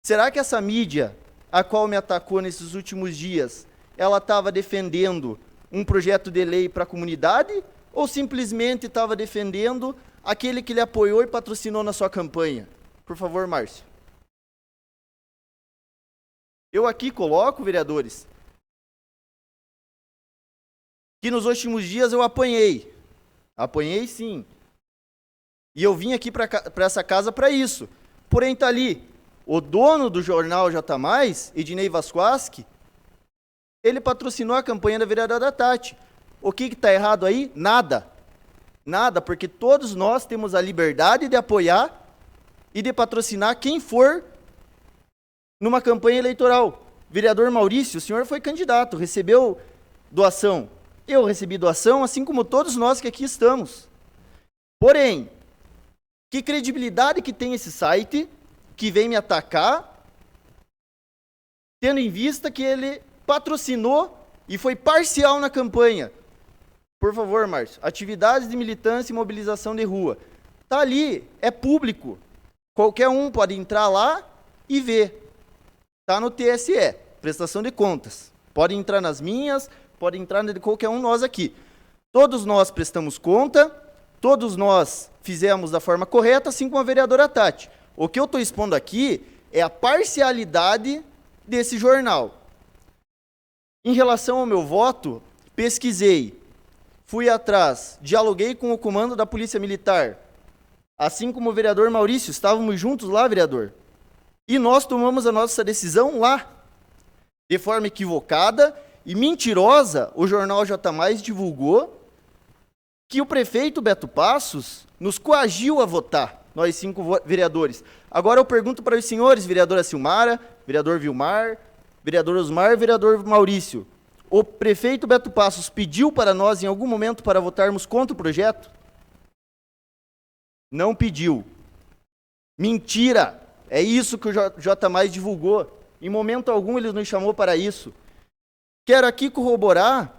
[SPEAKER 3] Será que essa mídia, a qual me atacou nesses últimos dias, ela estava defendendo um projeto de lei para a comunidade ou simplesmente estava defendendo aquele que lhe apoiou e patrocinou na sua campanha? Por favor, Márcio. Eu aqui coloco, vereadores, que nos últimos dias eu apanhei. Apanhei sim. E eu vim aqui para essa casa para isso. Porém, está ali o dono do jornal J+, Ednei Vasquaschi, ele patrocinou a campanha da vereadora Tati. O que está errado aí? Nada. Nada, porque todos nós temos a liberdade de apoiar e de patrocinar quem for numa campanha eleitoral. Vereador Maurício, o senhor foi candidato, recebeu doação. Eu recebi doação, assim como todos nós que aqui estamos. Porém, que credibilidade que tem esse site que vem me atacar, tendo em vista que ele patrocinou e foi parcial na campanha? Por favor, Márcio, atividades de militância e mobilização de rua. Está ali, é público. Qualquer um pode entrar lá e ver. Está no TSE, prestação de contas. Pode entrar nas minhas, pode entrar de qualquer um nós aqui. Todos nós prestamos conta, todos nós fizemos da forma correta, assim como a vereadora Tati. O que eu estou expondo aqui é a parcialidade desse jornal. Em relação ao meu voto, pesquisei, fui atrás, dialoguei com o comando da Polícia Militar, assim como o vereador Maurício, estávamos juntos lá, vereador. E nós tomamos a nossa decisão lá. De forma equivocada e mentirosa, o jornal J+, divulgou que o prefeito Beto Passos nos coagiu a votar, nós 5 vereadores. Agora eu pergunto para os senhores, vereadora Silmara, vereador Vilmar, vereador Osmar, vereador Maurício, o prefeito Beto Passos pediu para nós em algum momento para votarmos contra o projeto? Não pediu. Mentira! É isso que o J+ divulgou. Em momento algum ele nos chamou para isso. Quero aqui corroborar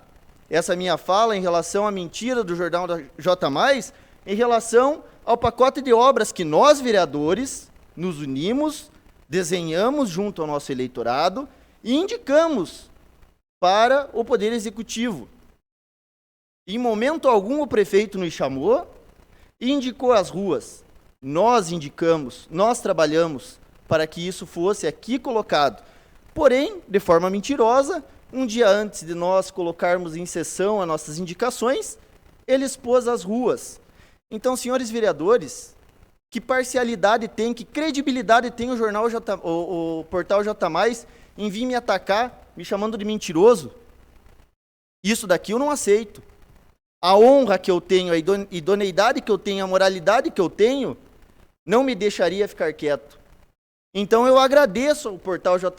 [SPEAKER 3] essa minha fala em relação à mentira do jornal da J+, em relação ao pacote de obras que nós, vereadores, nos unimos, desenhamos junto ao nosso eleitorado e indicamos para o Poder Executivo. Em momento algum o prefeito nos chamou e indicou as ruas. Nós indicamos, nós trabalhamos para que isso fosse aqui colocado. Porém, de forma mentirosa, um dia antes de nós colocarmos em sessão as nossas indicações, ele expôs as ruas. Então, senhores vereadores, Que parcialidade tem, que credibilidade tem o jornal o portal J+, em vir me atacar, me chamando de mentiroso? Isso daqui eu não aceito. A honra que eu tenho, a idoneidade que eu tenho, a moralidade que eu tenho, não me deixaria ficar quieto. Então eu agradeço ao portal J+,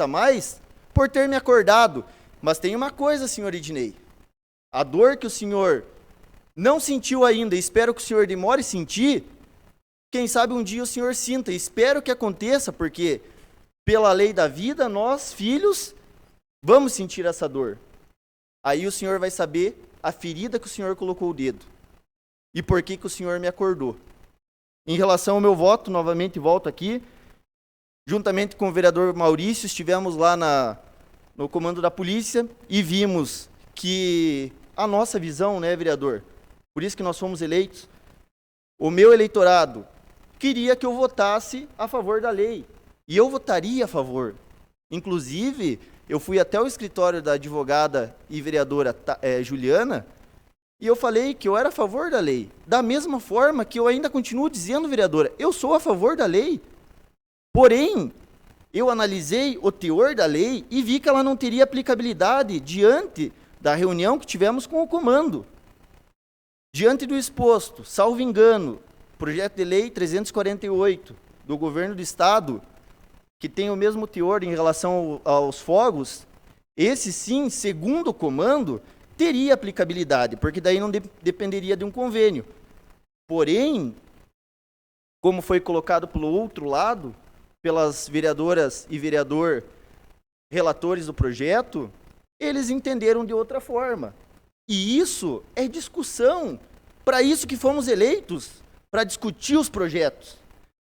[SPEAKER 3] por ter me acordado. Mas tem uma coisa, senhor Ednei. A dor que o senhor não sentiu ainda, espero que o senhor demore a sentir, quem sabe um dia o senhor sinta. Espero que aconteça, porque pela lei da vida, nós, filhos, vamos sentir essa dor. Aí o senhor vai saber a ferida que o senhor colocou o dedo. E por que o senhor me acordou. Em relação ao meu voto, novamente volto aqui, juntamente com o vereador Maurício, estivemos lá no comando da polícia e vimos que a nossa visão, né, vereador, por isso que nós fomos eleitos, o meu eleitorado queria que eu votasse a favor da lei. E eu votaria a favor. Inclusive, eu fui até o escritório da advogada e vereadora Juliana e eu falei que eu era a favor da lei. Da mesma forma que eu ainda continuo dizendo, vereadora, eu sou a favor da lei. Porém, eu analisei o teor da lei e vi que ela não teria aplicabilidade diante da reunião que tivemos com o comando. Diante do exposto, salvo engano, projeto de lei 348 do governo do estado, que tem o mesmo teor em relação aos fogos, esse sim, segundo o comando, teria aplicabilidade, porque daí não dependeria de um convênio. Porém, como foi colocado pelo outro lado, pelas vereadoras e vereador relatores do projeto, eles entenderam de outra forma. E isso é discussão. Para isso que fomos eleitos, para discutir os projetos.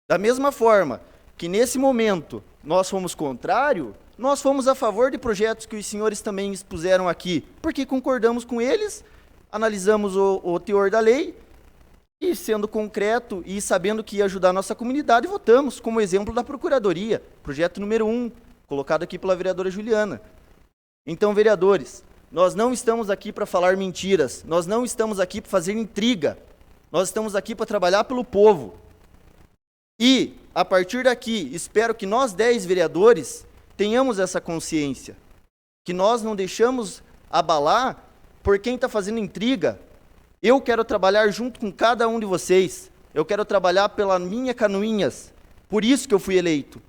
[SPEAKER 3] Da mesma forma que nesse momento nós fomos contrário, nós fomos a favor de projetos que os senhores também expuseram aqui, porque concordamos com eles, analisamos o teor da lei, e sendo concreto e sabendo que ia ajudar a nossa comunidade, votamos, como exemplo da Procuradoria, projeto número 1, colocado aqui pela vereadora Juliana. Então, vereadores, nós não estamos aqui para falar mentiras, nós não estamos aqui para fazer intriga, nós estamos aqui para trabalhar pelo povo. E, a partir daqui, espero que nós 10 vereadores tenhamos essa consciência, que nós não deixamos abalar por quem está fazendo intriga. Eu quero trabalhar junto com cada um de vocês. Eu quero trabalhar pela minha Canoinhas. Por isso que eu fui eleito.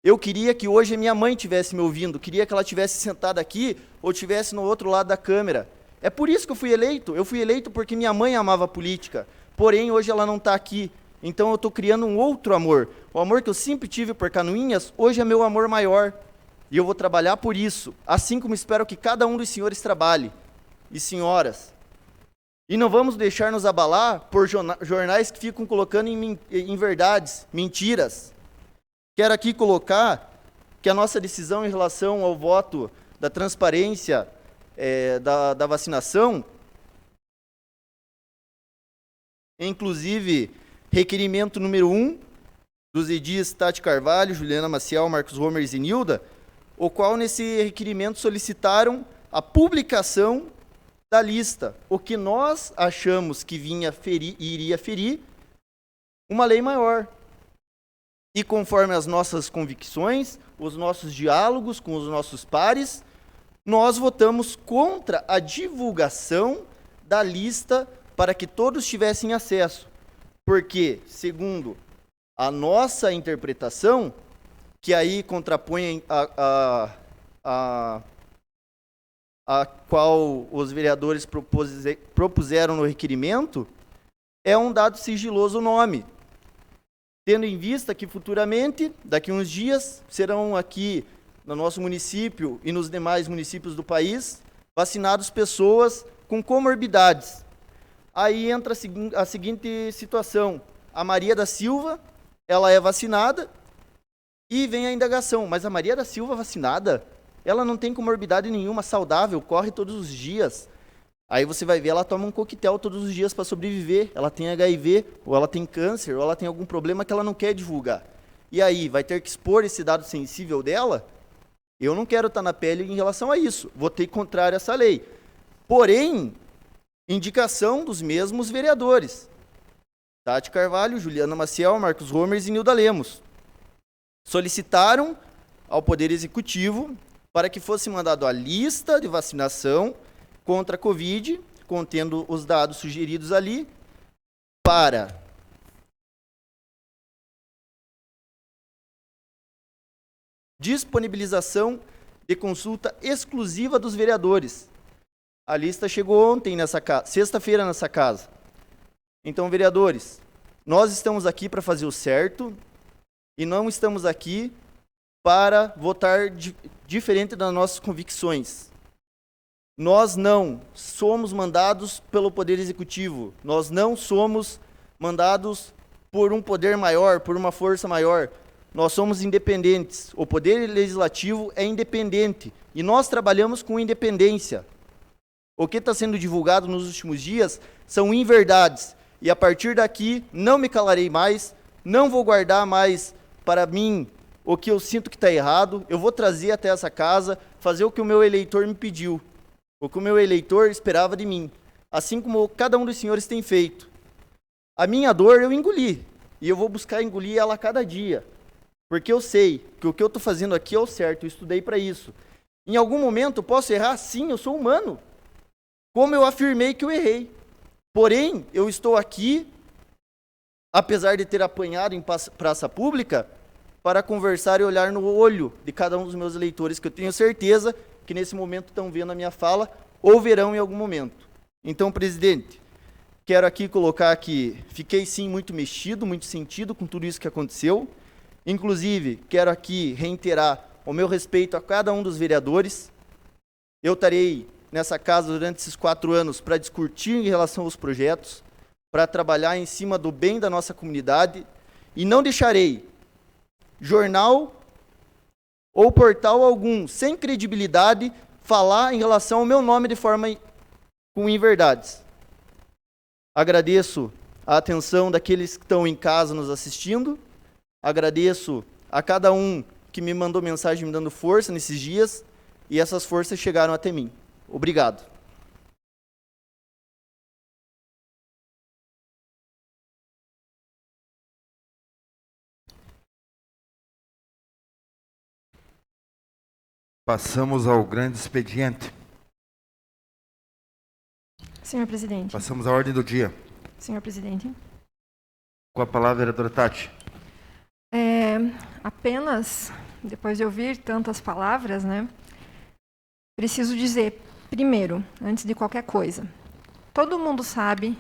[SPEAKER 3] Eu queria que hoje a minha mãe estivesse me ouvindo. Queria que ela estivesse sentada aqui ou estivesse no outro lado da câmera. É por isso que eu fui eleito. Eu fui eleito porque minha mãe amava a política. Porém, hoje ela não está aqui. Então eu estou criando um outro amor. O amor que eu sempre tive por Canoinhas, hoje é meu amor maior. E eu vou trabalhar por isso. Assim como espero que cada um dos senhores trabalhe. E senhoras. E não vamos deixar nos abalar por jornais que ficam colocando em verdades, mentiras. Quero aqui colocar que a nossa decisão em relação ao voto da transparência da vacinação, inclusive requerimento número 1 dos edis Tati Carvalho, Juliana Maciel, Marcos Romer e Zenilda, o qual nesse requerimento solicitaram a publicação da lista, o que nós achamos que iria ferir uma lei maior. E conforme as nossas convicções, os nossos diálogos com os nossos pares, nós votamos contra a divulgação da lista para que todos tivessem acesso. Porque, segundo a nossa interpretação, que aí contrapõe a qual os vereadores propuseram no requerimento, é um dado sigiloso o nome. Tendo em vista que futuramente, daqui a uns dias, serão aqui no nosso município e nos demais municípios do país, vacinados pessoas com comorbidades. Aí entra a seguinte situação. A Maria da Silva, ela é vacinada e vem a indagação. Mas a Maria da Silva vacinada, ela não tem comorbidade nenhuma, saudável, corre todos os dias. Aí você vai ver, ela toma um coquetel todos os dias para sobreviver. Ela tem HIV, ou ela tem câncer, ou ela tem algum problema que ela não quer divulgar. E aí, vai ter que expor esse dado sensível dela? Eu não quero estar na pele em relação a isso. Votei contrário a essa lei. Porém, indicação dos mesmos vereadores. Tati Carvalho, Juliana Maciel, Marcos Romers e Nilda Lemos solicitaram ao Poder Executivo para que fosse mandado a lista de vacinação contra a Covid, contendo os dados sugeridos ali, para disponibilização de consulta exclusiva dos vereadores. A lista chegou ontem nessa casa, sexta-feira nessa casa. Então, vereadores, nós estamos aqui para fazer o certo e não estamos aqui para votar diferente das nossas convicções. Nós não somos mandados pelo Poder Executivo, nós não somos mandados por um poder maior, por uma força maior. Nós somos independentes. O Poder Legislativo é independente e nós trabalhamos com independência. O que está sendo divulgado nos últimos dias são inverdades. E a partir daqui, não me calarei mais, não vou guardar mais para mim o que eu sinto que está errado. Eu vou trazer até essa casa, fazer o que o meu eleitor me pediu, o que o meu eleitor esperava de mim, assim como cada um dos senhores tem feito. A minha dor eu engoli, e eu vou buscar engolir ela a cada dia, porque eu sei que o que eu estou fazendo aqui é o certo, eu estudei para isso. Em algum momento eu posso errar? Sim, eu sou humano, como eu afirmei que eu errei. Porém, eu estou aqui, apesar de ter apanhado em praça pública, para conversar e olhar no olho de cada um dos meus eleitores, que eu tenho certeza que nesse momento estão vendo a minha fala, ou verão em algum momento. Então, presidente, quero aqui colocar que fiquei sim muito mexido, muito sentido com tudo isso que aconteceu. Inclusive, quero aqui reiterar o meu respeito a cada um dos vereadores. Eu estarei nessa casa durante esses 4 anos para discutir em relação aos projetos, para trabalhar em cima do bem da nossa comunidade e não deixarei jornal ou portal algum sem credibilidade falar em relação ao meu nome de forma com inverdades. Agradeço a atenção daqueles que estão em casa nos assistindo, agradeço a cada um que me mandou mensagem me dando força nesses dias e essas forças chegaram até mim. Obrigado.
[SPEAKER 1] Passamos ao grande expediente.
[SPEAKER 9] Senhor presidente.
[SPEAKER 1] Passamos à ordem do dia.
[SPEAKER 9] Senhor presidente.
[SPEAKER 1] Com a palavra, vereadora Tati.
[SPEAKER 9] Apenas, depois de ouvir tantas palavras, né, preciso dizer, primeiro, antes de qualquer coisa, todo mundo sabe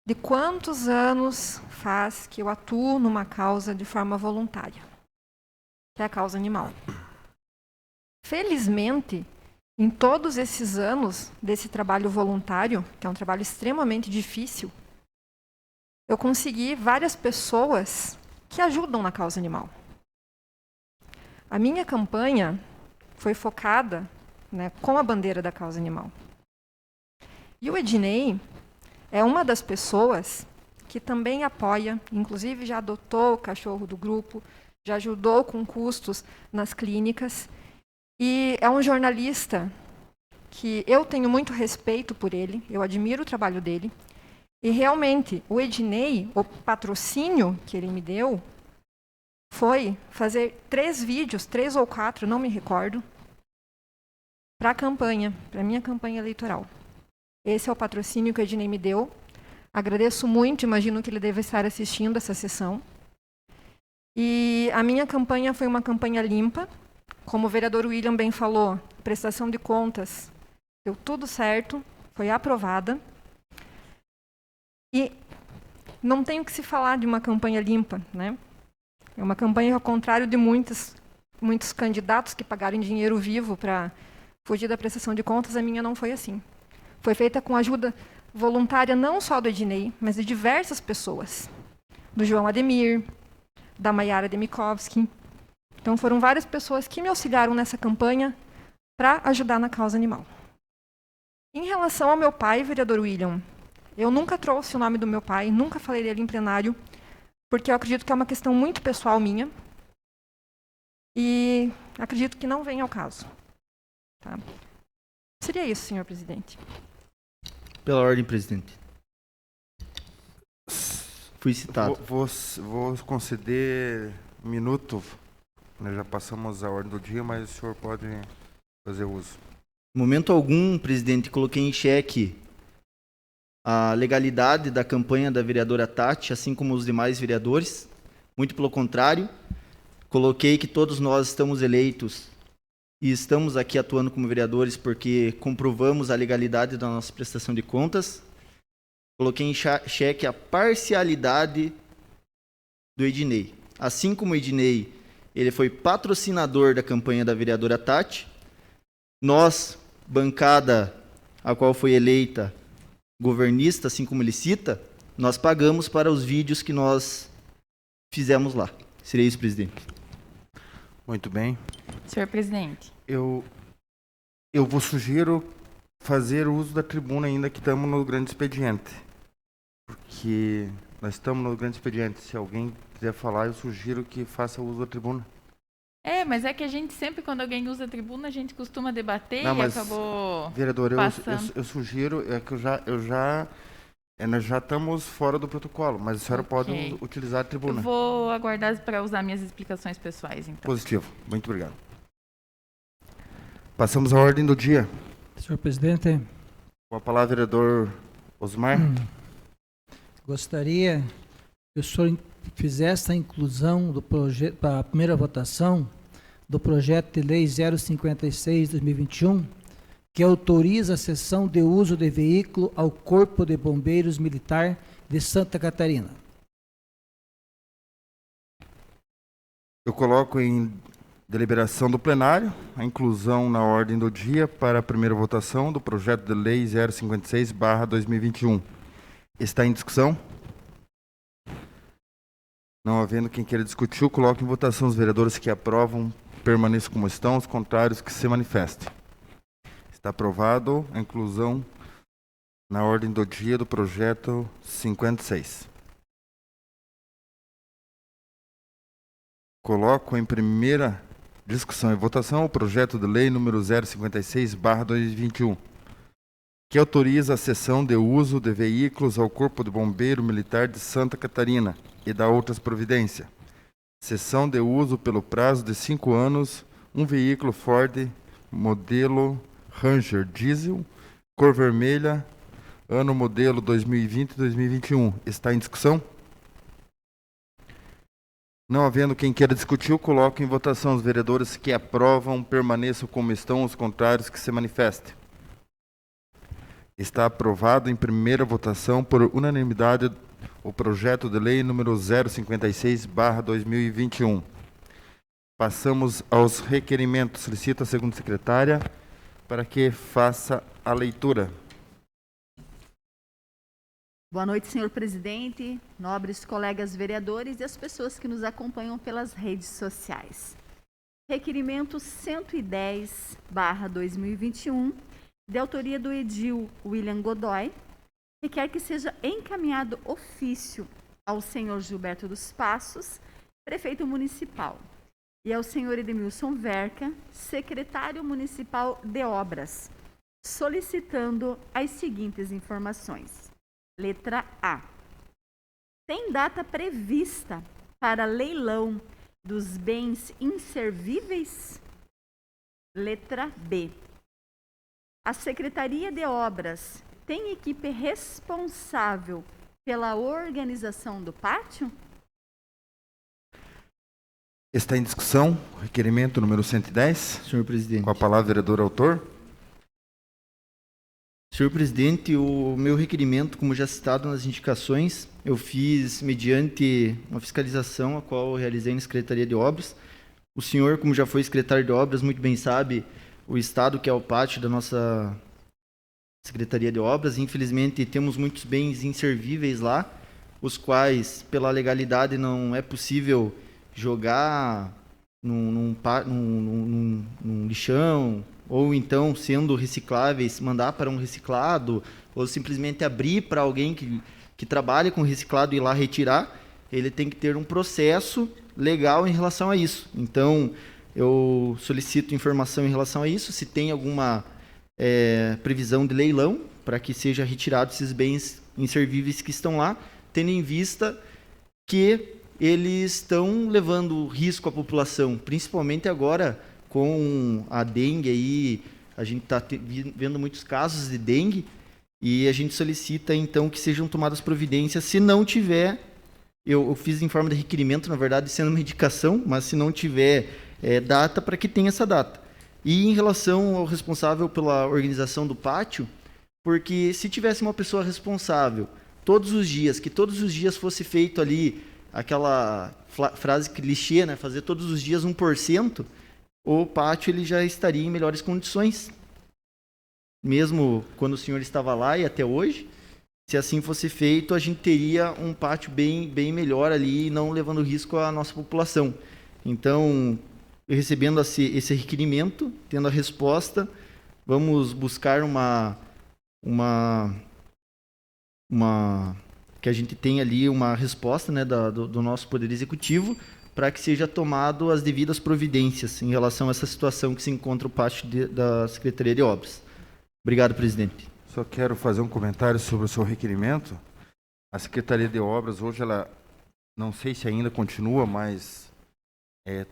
[SPEAKER 9] de quantos anos faz que eu atuo numa causa de forma voluntária, que é a causa animal. Felizmente, em todos esses anos desse trabalho voluntário, que é um trabalho extremamente difícil, eu consegui várias pessoas que ajudam na causa animal. A minha campanha foi focada, né, com a bandeira da causa animal. E o Ednei é uma das pessoas que também apoia, inclusive já adotou o cachorro do grupo, já ajudou com custos nas clínicas, e é um jornalista que eu tenho muito respeito por ele, eu admiro o trabalho dele, e realmente o Ednei, o patrocínio que ele me deu, foi fazer 3 vídeos, 3 ou 4, não me recordo, para a campanha, para a minha campanha eleitoral. Esse é o patrocínio que o Ednei me deu. Agradeço muito, imagino que ele deve estar assistindo essa sessão. E a minha campanha foi uma campanha limpa. Como o vereador William bem falou, a prestação de contas deu tudo certo, foi aprovada. E não tem o que se falar de uma campanha limpa, né? É uma campanha ao contrário de muitos candidatos que pagaram em dinheiro vivo para fugir da prestação de contas, a minha não foi assim. Foi feita com ajuda voluntária não só do Ednei, mas de diversas pessoas. Do João Ademir, da Maiara Demikovski. Então foram várias pessoas que me auxiliaram nessa campanha para ajudar na causa animal. Em relação ao meu pai, vereador William, eu nunca trouxe o nome do meu pai, nunca falei dele em plenário, porque eu acredito que é uma questão muito pessoal minha e acredito que não vem ao caso. Tá? Seria isso, senhor presidente.
[SPEAKER 3] Pela ordem, presidente. fui citado.
[SPEAKER 1] Vou conceder um minuto. Nós já passamos a ordem do dia, mas o senhor pode fazer uso.
[SPEAKER 3] Em momento algum, presidente, coloquei em xeque a legalidade da campanha da vereadora Tati, assim como os demais vereadores. Muito pelo contrário, coloquei que todos nós estamos eleitos e estamos aqui atuando como vereadores porque comprovamos a legalidade da nossa prestação de contas. Coloquei em xeque a parcialidade do Ednei. Assim como o Ednei, ele foi patrocinador da campanha da vereadora Tati, nós, bancada a qual foi eleita governista, assim como ele cita, nós pagamos para os vídeos que nós fizemos lá. Seria isso, presidente.
[SPEAKER 1] Muito bem.
[SPEAKER 5] Senhor presidente.
[SPEAKER 1] Eu vou sugiro fazer uso da tribuna ainda que estamos no grande expediente. Porque nós estamos no grande expediente. Se alguém quiser falar, eu sugiro que faça uso da tribuna.
[SPEAKER 5] Mas é que a gente sempre, quando alguém usa a tribuna, a gente costuma debater
[SPEAKER 1] Não,
[SPEAKER 5] e
[SPEAKER 1] mas,
[SPEAKER 5] acabou
[SPEAKER 1] vereador,
[SPEAKER 5] passando.
[SPEAKER 1] eu sugiro, que nós já estamos fora do protocolo, mas a senhora pode utilizar a tribuna.
[SPEAKER 5] Eu vou aguardar para usar minhas explicações pessoais, então.
[SPEAKER 1] Positivo. Muito obrigado. Passamos à ordem do dia.
[SPEAKER 6] Senhor presidente.
[SPEAKER 1] Com a palavra, vereador Osmar.
[SPEAKER 6] Gostaria que o senhor fizesse a inclusão do projeto, para a primeira votação, do projeto de lei 056/2021, que autoriza a cessão de uso de veículo ao Corpo de Bombeiros Militar de Santa Catarina.
[SPEAKER 1] Eu coloco em deliberação do plenário a inclusão na ordem do dia para a primeira votação do projeto de lei 056/2021. Está em discussão? Não havendo quem queira discutir, eu coloco em votação os vereadores que aprovam, permaneçam como estão, os contrários que se manifestem. Está aprovado a inclusão na ordem do dia do projeto 56. Coloco em primeira discussão e votação o projeto de lei número 056/2021, que autoriza a cessão de uso de veículos ao Corpo de Bombeiro Militar de Santa Catarina e da outras providências. Cessão de uso pelo prazo de 5 anos, um veículo Ford modelo Ranger diesel, cor vermelha, ano modelo 2020 e 2021. Está em discussão? Não havendo quem queira discutir, eu coloco em votação os vereadores que aprovam, permaneçam como estão, os contrários que se manifestem. Está aprovado em primeira votação por unanimidade o projeto de lei número 056/2021. Passamos aos requerimentos. Solicito a segunda secretária para que faça a leitura.
[SPEAKER 10] Boa noite, senhor presidente, nobres colegas vereadores e as pessoas que nos acompanham pelas redes sociais. Requerimento 110/2021, de autoria do edil William Godoy, requer que seja encaminhado ofício ao senhor Gilberto dos Passos, prefeito municipal, e ao senhor Edmilson Verca, secretário municipal de obras, solicitando as seguintes informações. Letra A. Tem data prevista para leilão dos bens inservíveis? Letra B. A Secretaria de Obras tem equipe responsável pela organização do pátio?
[SPEAKER 1] Está em discussão o requerimento número 110.
[SPEAKER 3] Senhor presidente.
[SPEAKER 1] Com a palavra, vereador autor.
[SPEAKER 3] Senhor presidente, o meu requerimento, como já citado nas indicações, eu fiz mediante uma fiscalização a qual eu realizei na Secretaria de Obras. O senhor, como já foi secretário de Obras, muito bem sabe o estado que é o pátio da nossa Secretaria de Obras. Infelizmente, temos muitos bens inservíveis lá, os quais, pela legalidade, não é possível jogar num lixão, ou então, sendo recicláveis, mandar para um reciclado, ou simplesmente abrir para alguém que trabalha com reciclado e ir lá retirar. Ele tem que ter um processo legal em relação a isso. Então, eu solicito informação em relação a isso, se tem alguma previsão de leilão para que seja retirado esses bens inservíveis que estão lá, tendo em vista que eles estão levando risco à população, principalmente agora com a dengue aí, a gente está vendo muitos casos de dengue e a gente solicita então que sejam tomadas providências se não tiver, eu fiz em forma de requerimento, na verdade, sendo uma indicação, mas se não tiver data, para que tenha essa data. E em relação ao responsável pela organização do pátio, porque se tivesse uma pessoa responsável todos os dias, que todos os dias fosse feito ali aquela frase clichê, né, fazer todos os dias 1%, o pátio ele já estaria em melhores condições. Mesmo quando o senhor estava lá e até hoje, se assim fosse feito, a gente teria um pátio bem melhor ali, não levando risco à nossa população. Então, recebendo esse requerimento, tendo a resposta, vamos buscar que a gente tenha ali uma resposta, né, do nosso Poder Executivo para que seja tomado as devidas providências em relação a essa situação que se encontra o pátio da Secretaria de Obras. Obrigado, presidente.
[SPEAKER 1] Só quero fazer um comentário sobre o seu requerimento. A Secretaria de Obras, hoje, ela, não sei se ainda continua, mas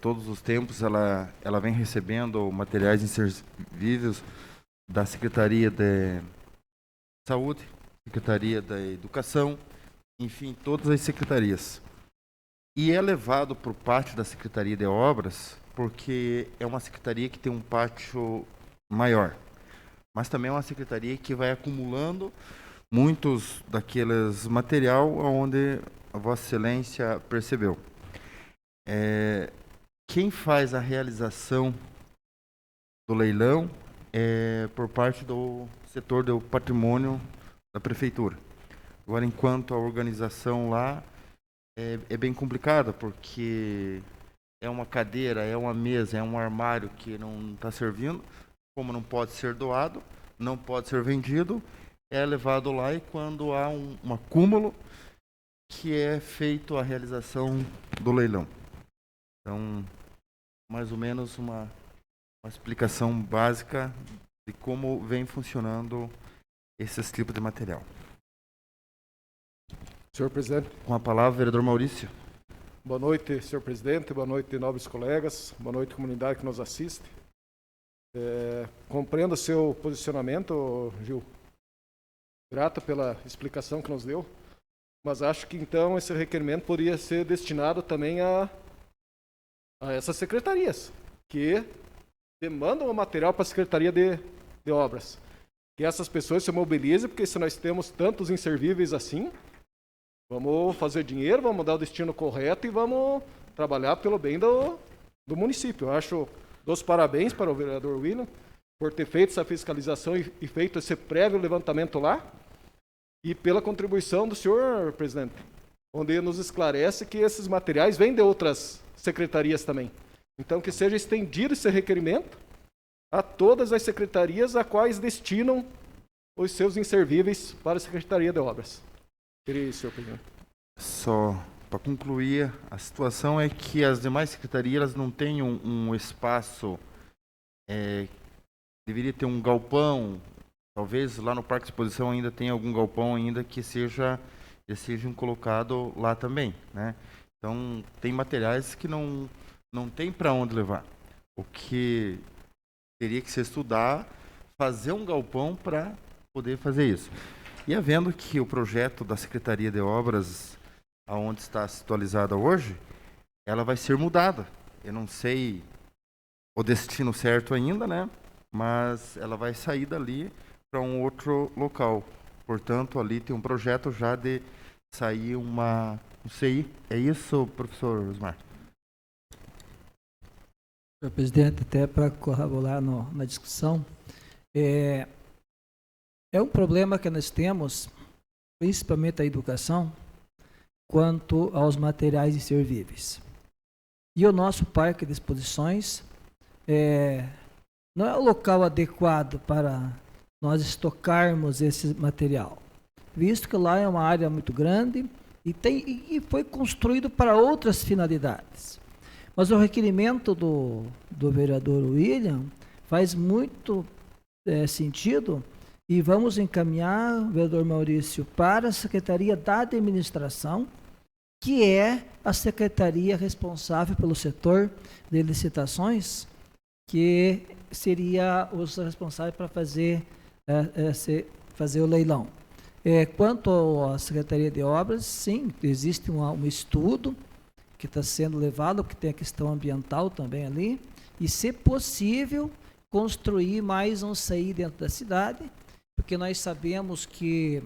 [SPEAKER 1] todos os tempos ela vem recebendo materiais inservíveis da Secretaria de Saúde, Secretaria da Educação, enfim, todas as secretarias. E é levado para o pátio da Secretaria de Obras porque é uma secretaria que tem um pátio maior. Mas também é uma secretaria que vai acumulando muitos daqueles material onde a Vossa Excelência percebeu. Quem faz a realização do leilão é por parte do setor do patrimônio da Prefeitura. Agora, enquanto a organização lá é bem complicada, porque é uma cadeira, é uma mesa, é um armário que não está servindo, como não pode ser doado, não pode ser vendido, é levado lá e quando há um acúmulo que é feito a realização do leilão. Então, mais ou menos uma explicação básica de como vem funcionando esses tipos de material.
[SPEAKER 11] Senhor presidente.
[SPEAKER 1] Com a palavra, vereador Maurício.
[SPEAKER 11] Boa noite, senhor presidente. Boa noite, nobres colegas. Boa noite, comunidade que nos assiste. Compreendo o seu posicionamento, Gil. Grato pela explicação que nos deu. Mas acho que, então, esse requerimento poderia ser destinado também a essas secretarias, que demandam o material para a Secretaria de Obras. Que essas pessoas se mobilizem, porque se nós temos tantos inservíveis assim, vamos fazer dinheiro, vamos dar o destino correto e vamos trabalhar pelo bem do município. Eu acho, dou os parabéns para o vereador William por ter feito essa fiscalização e feito esse prévio levantamento lá, e pela contribuição do senhor presidente, onde nos esclarece que esses materiais vêm de outras secretarias também. Então, que seja estendido esse requerimento a todas as secretarias a quais destinam os seus inservíveis para a Secretaria de Obras. Queria isso, senhor presidente.
[SPEAKER 1] Só para concluir, a situação é que as demais secretarias não têm um espaço, deveria ter um galpão, talvez lá no Parque de Exposição ainda tenha algum galpão ainda que sejam colocado lá também, né? Então, tem materiais que não tem para onde levar. O que teria que se estudar, fazer um galpão para poder fazer isso. E havendo que o projeto da Secretaria de Obras, aonde está situalizada hoje, ela vai ser mudada. Eu não sei o destino certo ainda, né? Mas ela vai sair dali para um outro local. Portanto, ali tem um projeto já de sair uma CI. É isso, professor Osmar?
[SPEAKER 6] Senhor presidente, até para corroborar na discussão, é um problema que nós temos, principalmente a educação, quanto aos materiais inservíveis. E o nosso parque de exposições não é o local adequado para nós estocarmos esse material, visto que lá é uma área muito grande e foi construído para outras finalidades. Mas o requerimento do vereador William faz muito sentido e vamos encaminhar, vereador Maurício, para a Secretaria da Administração que é a secretaria responsável pelo setor de licitações, que seria os responsáveis para fazer o leilão. Quanto à Secretaria de Obras, sim, existe um estudo que está sendo levado, que tem a questão ambiental também ali, e, se possível, construir mais um CI dentro da cidade, porque nós sabemos que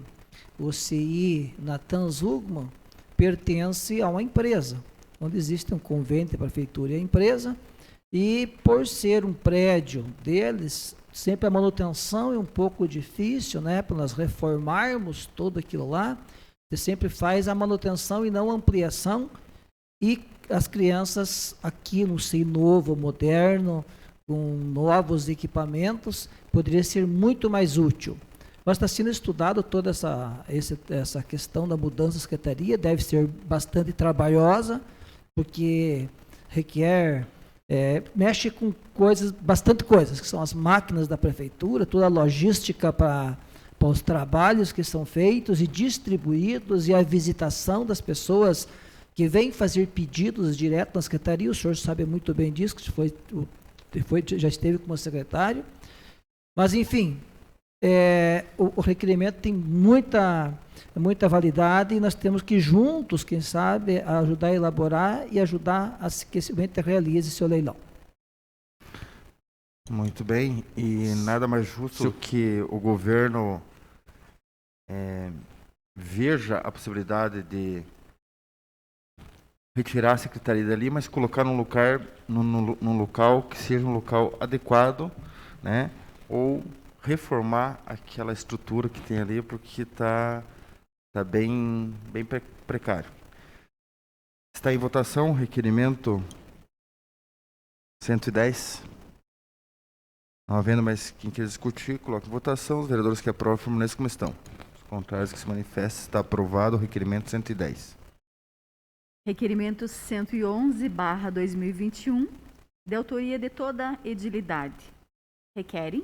[SPEAKER 6] o CI Natan Zugman pertence a uma empresa, onde existe um convênio entre a prefeitura e a empresa, e por ser um prédio deles, sempre a manutenção é um pouco difícil, né, para nós reformarmos tudo aquilo lá. Você sempre faz a manutenção e não a ampliação, e as crianças aqui no CI novo, moderno, com novos equipamentos, poderia ser muito mais útil. Mas está sendo estudado toda essa questão da mudança da secretaria, deve ser bastante trabalhosa, porque requer, mexe com bastante coisas, que são as máquinas da prefeitura, toda a logística para os trabalhos que são feitos e distribuídos, e a visitação das pessoas que vêm fazer pedidos direto na secretaria. O senhor sabe muito bem disso, que já esteve como secretário. Mas, enfim, o requerimento tem muita validade, e nós temos que juntos, quem sabe, ajudar a elaborar e ajudar a que esse evento realize seu leilão.
[SPEAKER 1] Muito bem, e nada mais justo que o governo veja a possibilidade de retirar a secretaria dali, mas colocar num local que seja um local adequado, né? Ou reformar aquela estrutura que tem ali, porque está bem precário. Está em votação o requerimento 110. Não havendo mais quem queira discutir, coloque em votação. Os vereadores que aprovam permaneçam como estão. Os contrários que se manifestem, está aprovado o requerimento 110.
[SPEAKER 10] Requerimento 111/2021, de autoria de toda a edilidade. Requerem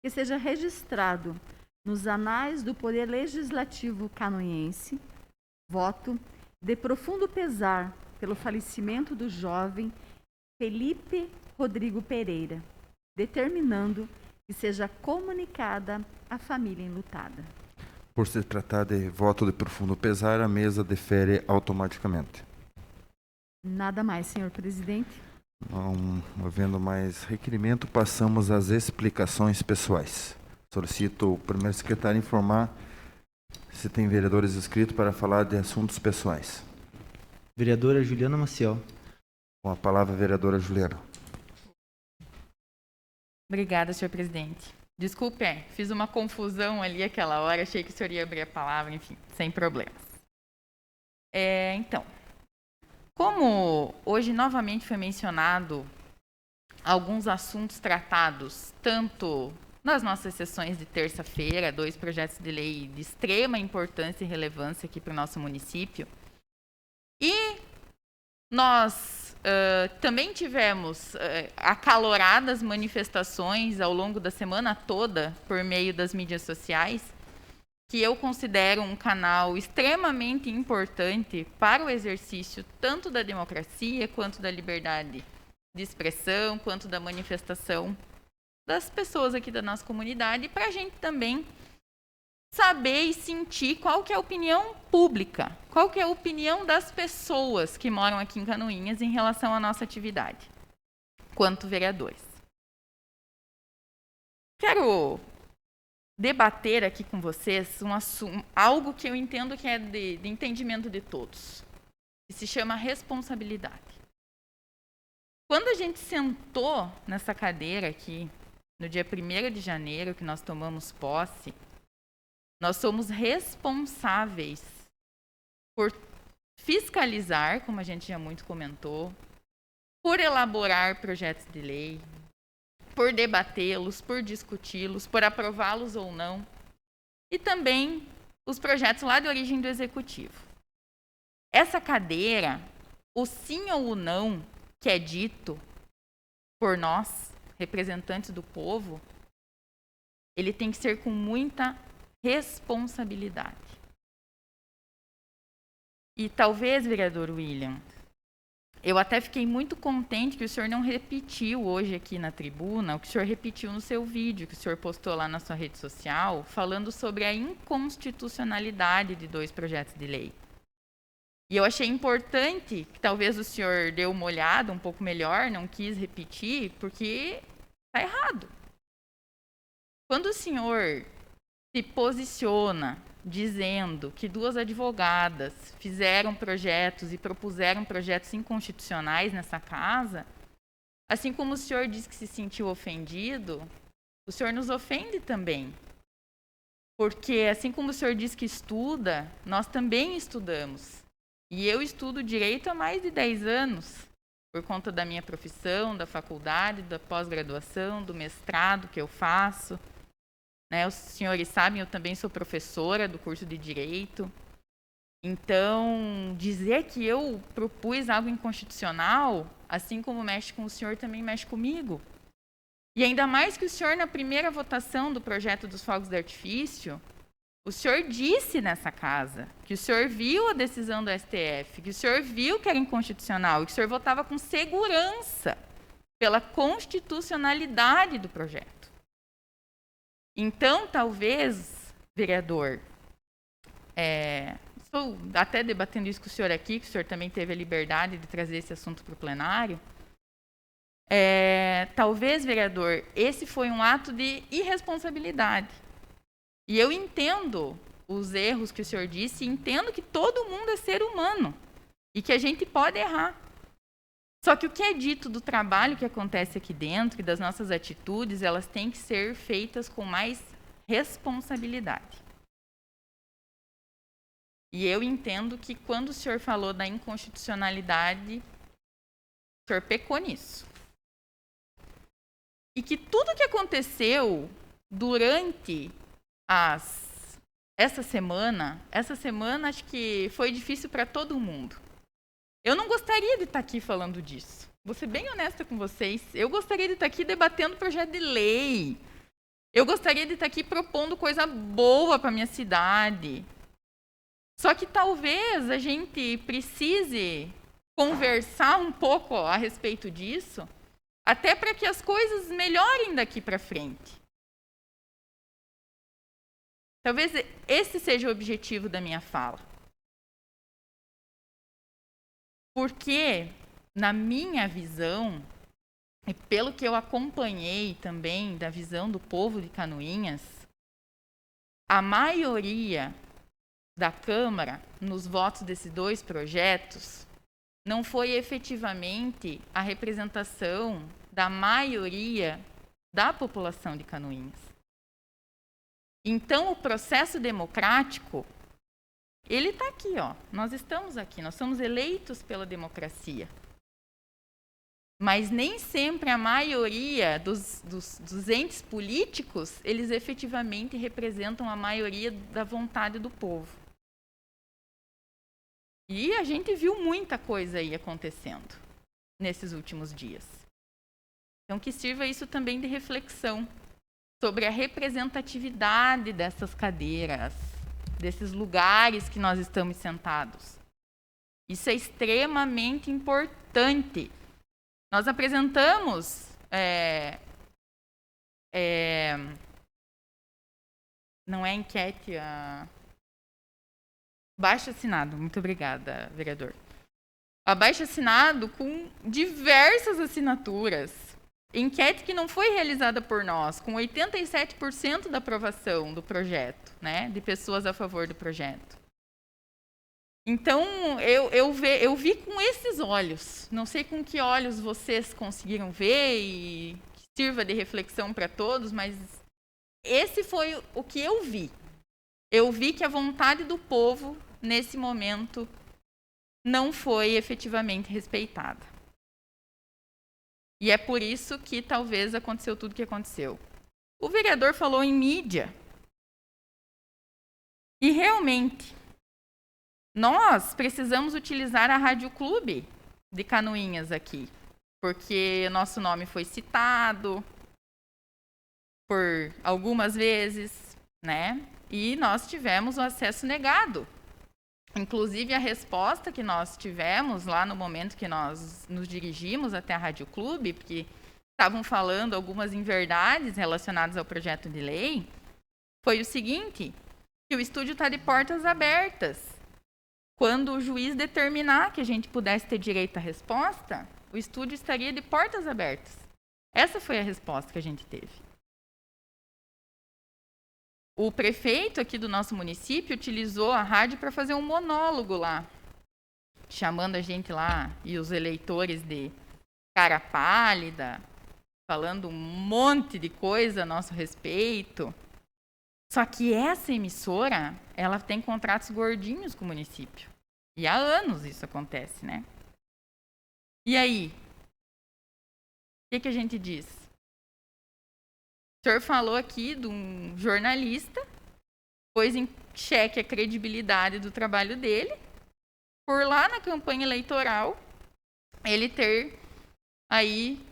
[SPEAKER 10] que seja registrado nos anais do Poder Legislativo canoense voto de profundo pesar pelo falecimento do jovem Felipe Rodrigo Pereira, determinando que seja comunicada à família enlutada.
[SPEAKER 1] Por se tratar de voto de profundo pesar, a mesa defere automaticamente.
[SPEAKER 10] Nada mais, senhor presidente.
[SPEAKER 1] Não havendo mais requerimento, passamos às explicações pessoais. Solicito o primeiro secretário informar se tem vereadores inscritos para falar de assuntos pessoais.
[SPEAKER 3] Vereadora Juliana Maciel.
[SPEAKER 1] Com a palavra, vereadora Juliana.
[SPEAKER 5] Obrigada, senhor presidente. Desculpe, fiz uma confusão ali aquela hora, achei que o senhor ia abrir a palavra, enfim, sem problemas. Então, como hoje novamente foi mencionado alguns assuntos tratados, tanto nas nossas sessões de terça-feira, 2 projetos de lei de extrema importância e relevância aqui para o nosso município, e nós também tivemos acaloradas manifestações ao longo da semana toda por meio das mídias sociais, que eu considero um canal extremamente importante para o exercício tanto da democracia, quanto da liberdade de expressão, quanto da manifestação das pessoas aqui da nossa comunidade, para a gente também saber e sentir qual que é a opinião pública, qual que é a opinião das pessoas que moram aqui em Canoinhas em relação à nossa atividade, quanto vereadores. Quero debater aqui com vocês algo que eu entendo que é de entendimento de todos, que se chama responsabilidade. Quando a gente sentou nessa cadeira aqui, no dia 1º de janeiro, que nós tomamos posse, nós somos responsáveis por fiscalizar, como a gente já muito comentou, por elaborar projetos de lei, por debatê-los, por discuti-los, por aprová-los ou não, e também os projetos lá de origem do Executivo. Essa cadeira, o sim ou o não que é dito por nós, representantes do povo, ele tem que ser com muita responsabilidade. E talvez, vereador William, eu até fiquei muito contente que o senhor não repetiu hoje aqui na tribuna o que o senhor repetiu no seu vídeo, que o senhor postou lá na sua rede social, falando sobre a inconstitucionalidade de 2 projetos de lei. E eu achei importante que talvez o senhor dê uma olhada um pouco melhor, não quis repetir, porque está errado. Quando o senhor se posiciona dizendo que 2 advogadas fizeram projetos e propuseram projetos inconstitucionais nessa casa, assim como o senhor disse que se sentiu ofendido, o senhor nos ofende também. Porque, assim como o senhor diz que estuda, nós também estudamos. E eu estudo direito há mais de 10 anos, por conta da minha profissão, da faculdade, da pós-graduação, do mestrado que eu faço. Né, os senhores sabem, eu também sou professora do curso de Direito. Então, dizer que eu propus algo inconstitucional, assim como mexe com o senhor, também mexe comigo. E ainda mais que o senhor, na primeira votação do projeto dos fogos de artifício, o senhor disse nessa casa que o senhor viu a decisão do STF, que o senhor viu que era inconstitucional e que o senhor votava com segurança pela constitucionalidade do projeto. Então, talvez, vereador, estou até debatendo isso com o senhor aqui, que o senhor também teve a liberdade de trazer esse assunto para o plenário. Talvez, vereador, esse foi um ato de irresponsabilidade. E eu entendo os erros que o senhor disse, e entendo que todo mundo é ser humano e que a gente pode errar. Só que o que é dito do trabalho que acontece aqui dentro e das nossas atitudes, elas têm que ser feitas com mais responsabilidade. E eu entendo que quando o senhor falou da inconstitucionalidade, o senhor pecou nisso. E que tudo que aconteceu durante essa semana acho que foi difícil para todo mundo. Eu não gostaria de estar aqui falando disso. Vou ser bem honesta com vocês. Eu gostaria de estar aqui debatendo projeto de lei. Eu gostaria de estar aqui propondo coisa boa para a minha cidade. Só que talvez a gente precise conversar um pouco a respeito disso, até para que as coisas melhorem daqui para frente. Talvez esse seja o objetivo da minha fala. Porque, na minha visão, e pelo que eu acompanhei também da visão do povo de Canoinhas, a maioria da Câmara, nos votos desses 2 projetos, não foi efetivamente a representação da maioria da população de Canoinhas. Então, o processo democrático, ele está aqui, ó. Nós estamos aqui, nós somos eleitos pela democracia. Mas nem sempre a maioria dos entes políticos, eles efetivamente representam a maioria da vontade do povo. E a gente viu muita coisa aí acontecendo nesses últimos dias. Então, que sirva isso também de reflexão sobre a representatividade dessas cadeiras, desses lugares que nós estamos sentados. Isso é extremamente importante. Nós apresentamos não é enquete, abaixo-assinado. Muito obrigada, vereador. Abaixo-assinado com diversas assinaturas. Enquete que não foi realizada por nós, com 87% da aprovação do projeto, né, de pessoas a favor do projeto. Então, eu vi com esses olhos. Não sei com que olhos vocês conseguiram ver e que sirva de reflexão para todos, mas esse foi o que eu vi. Eu vi que a vontade do povo, nesse momento, não foi efetivamente respeitada. E é por isso que talvez aconteceu tudo o que aconteceu. O vereador falou em mídia. E realmente, nós precisamos utilizar a Rádio Clube de Canoinhas aqui, porque nosso nome foi citado por algumas vezes, né? E nós tivemos o acesso negado. Inclusive, a resposta que nós tivemos lá no momento que nós nos dirigimos até a Rádio Clube, porque estavam falando algumas inverdades relacionadas ao projeto de lei, foi o seguinte, que o estúdio está de portas abertas. Quando o juiz determinar que a gente pudesse ter direito à resposta, o estúdio estaria de portas abertas. Essa foi a resposta que a gente teve. O prefeito aqui do nosso município utilizou a rádio para fazer um monólogo lá, chamando a gente lá e os eleitores de cara pálida, falando um monte de coisa a nosso respeito. Só que essa emissora, ela tem contratos gordinhos com o município. E há anos isso acontece, né? E aí? O que a gente diz? O senhor falou aqui de um jornalista, pôs em xeque a credibilidade do trabalho dele, por lá na campanha eleitoral, ele ter aí,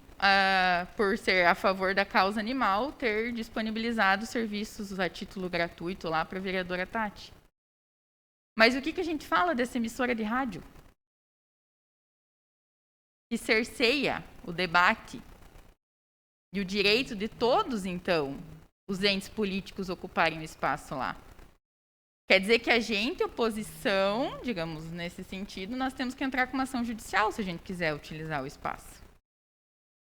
[SPEAKER 5] por ser a favor da causa animal, ter disponibilizado serviços a título gratuito lá para a vereadora Tati. Mas o que a gente fala dessa emissora de rádio? Que cerceia o debate e o direito de todos, então, os entes políticos ocuparem o espaço lá. Quer dizer que a gente, oposição, digamos, nesse sentido, nós temos que entrar com uma ação judicial se a gente quiser utilizar o espaço.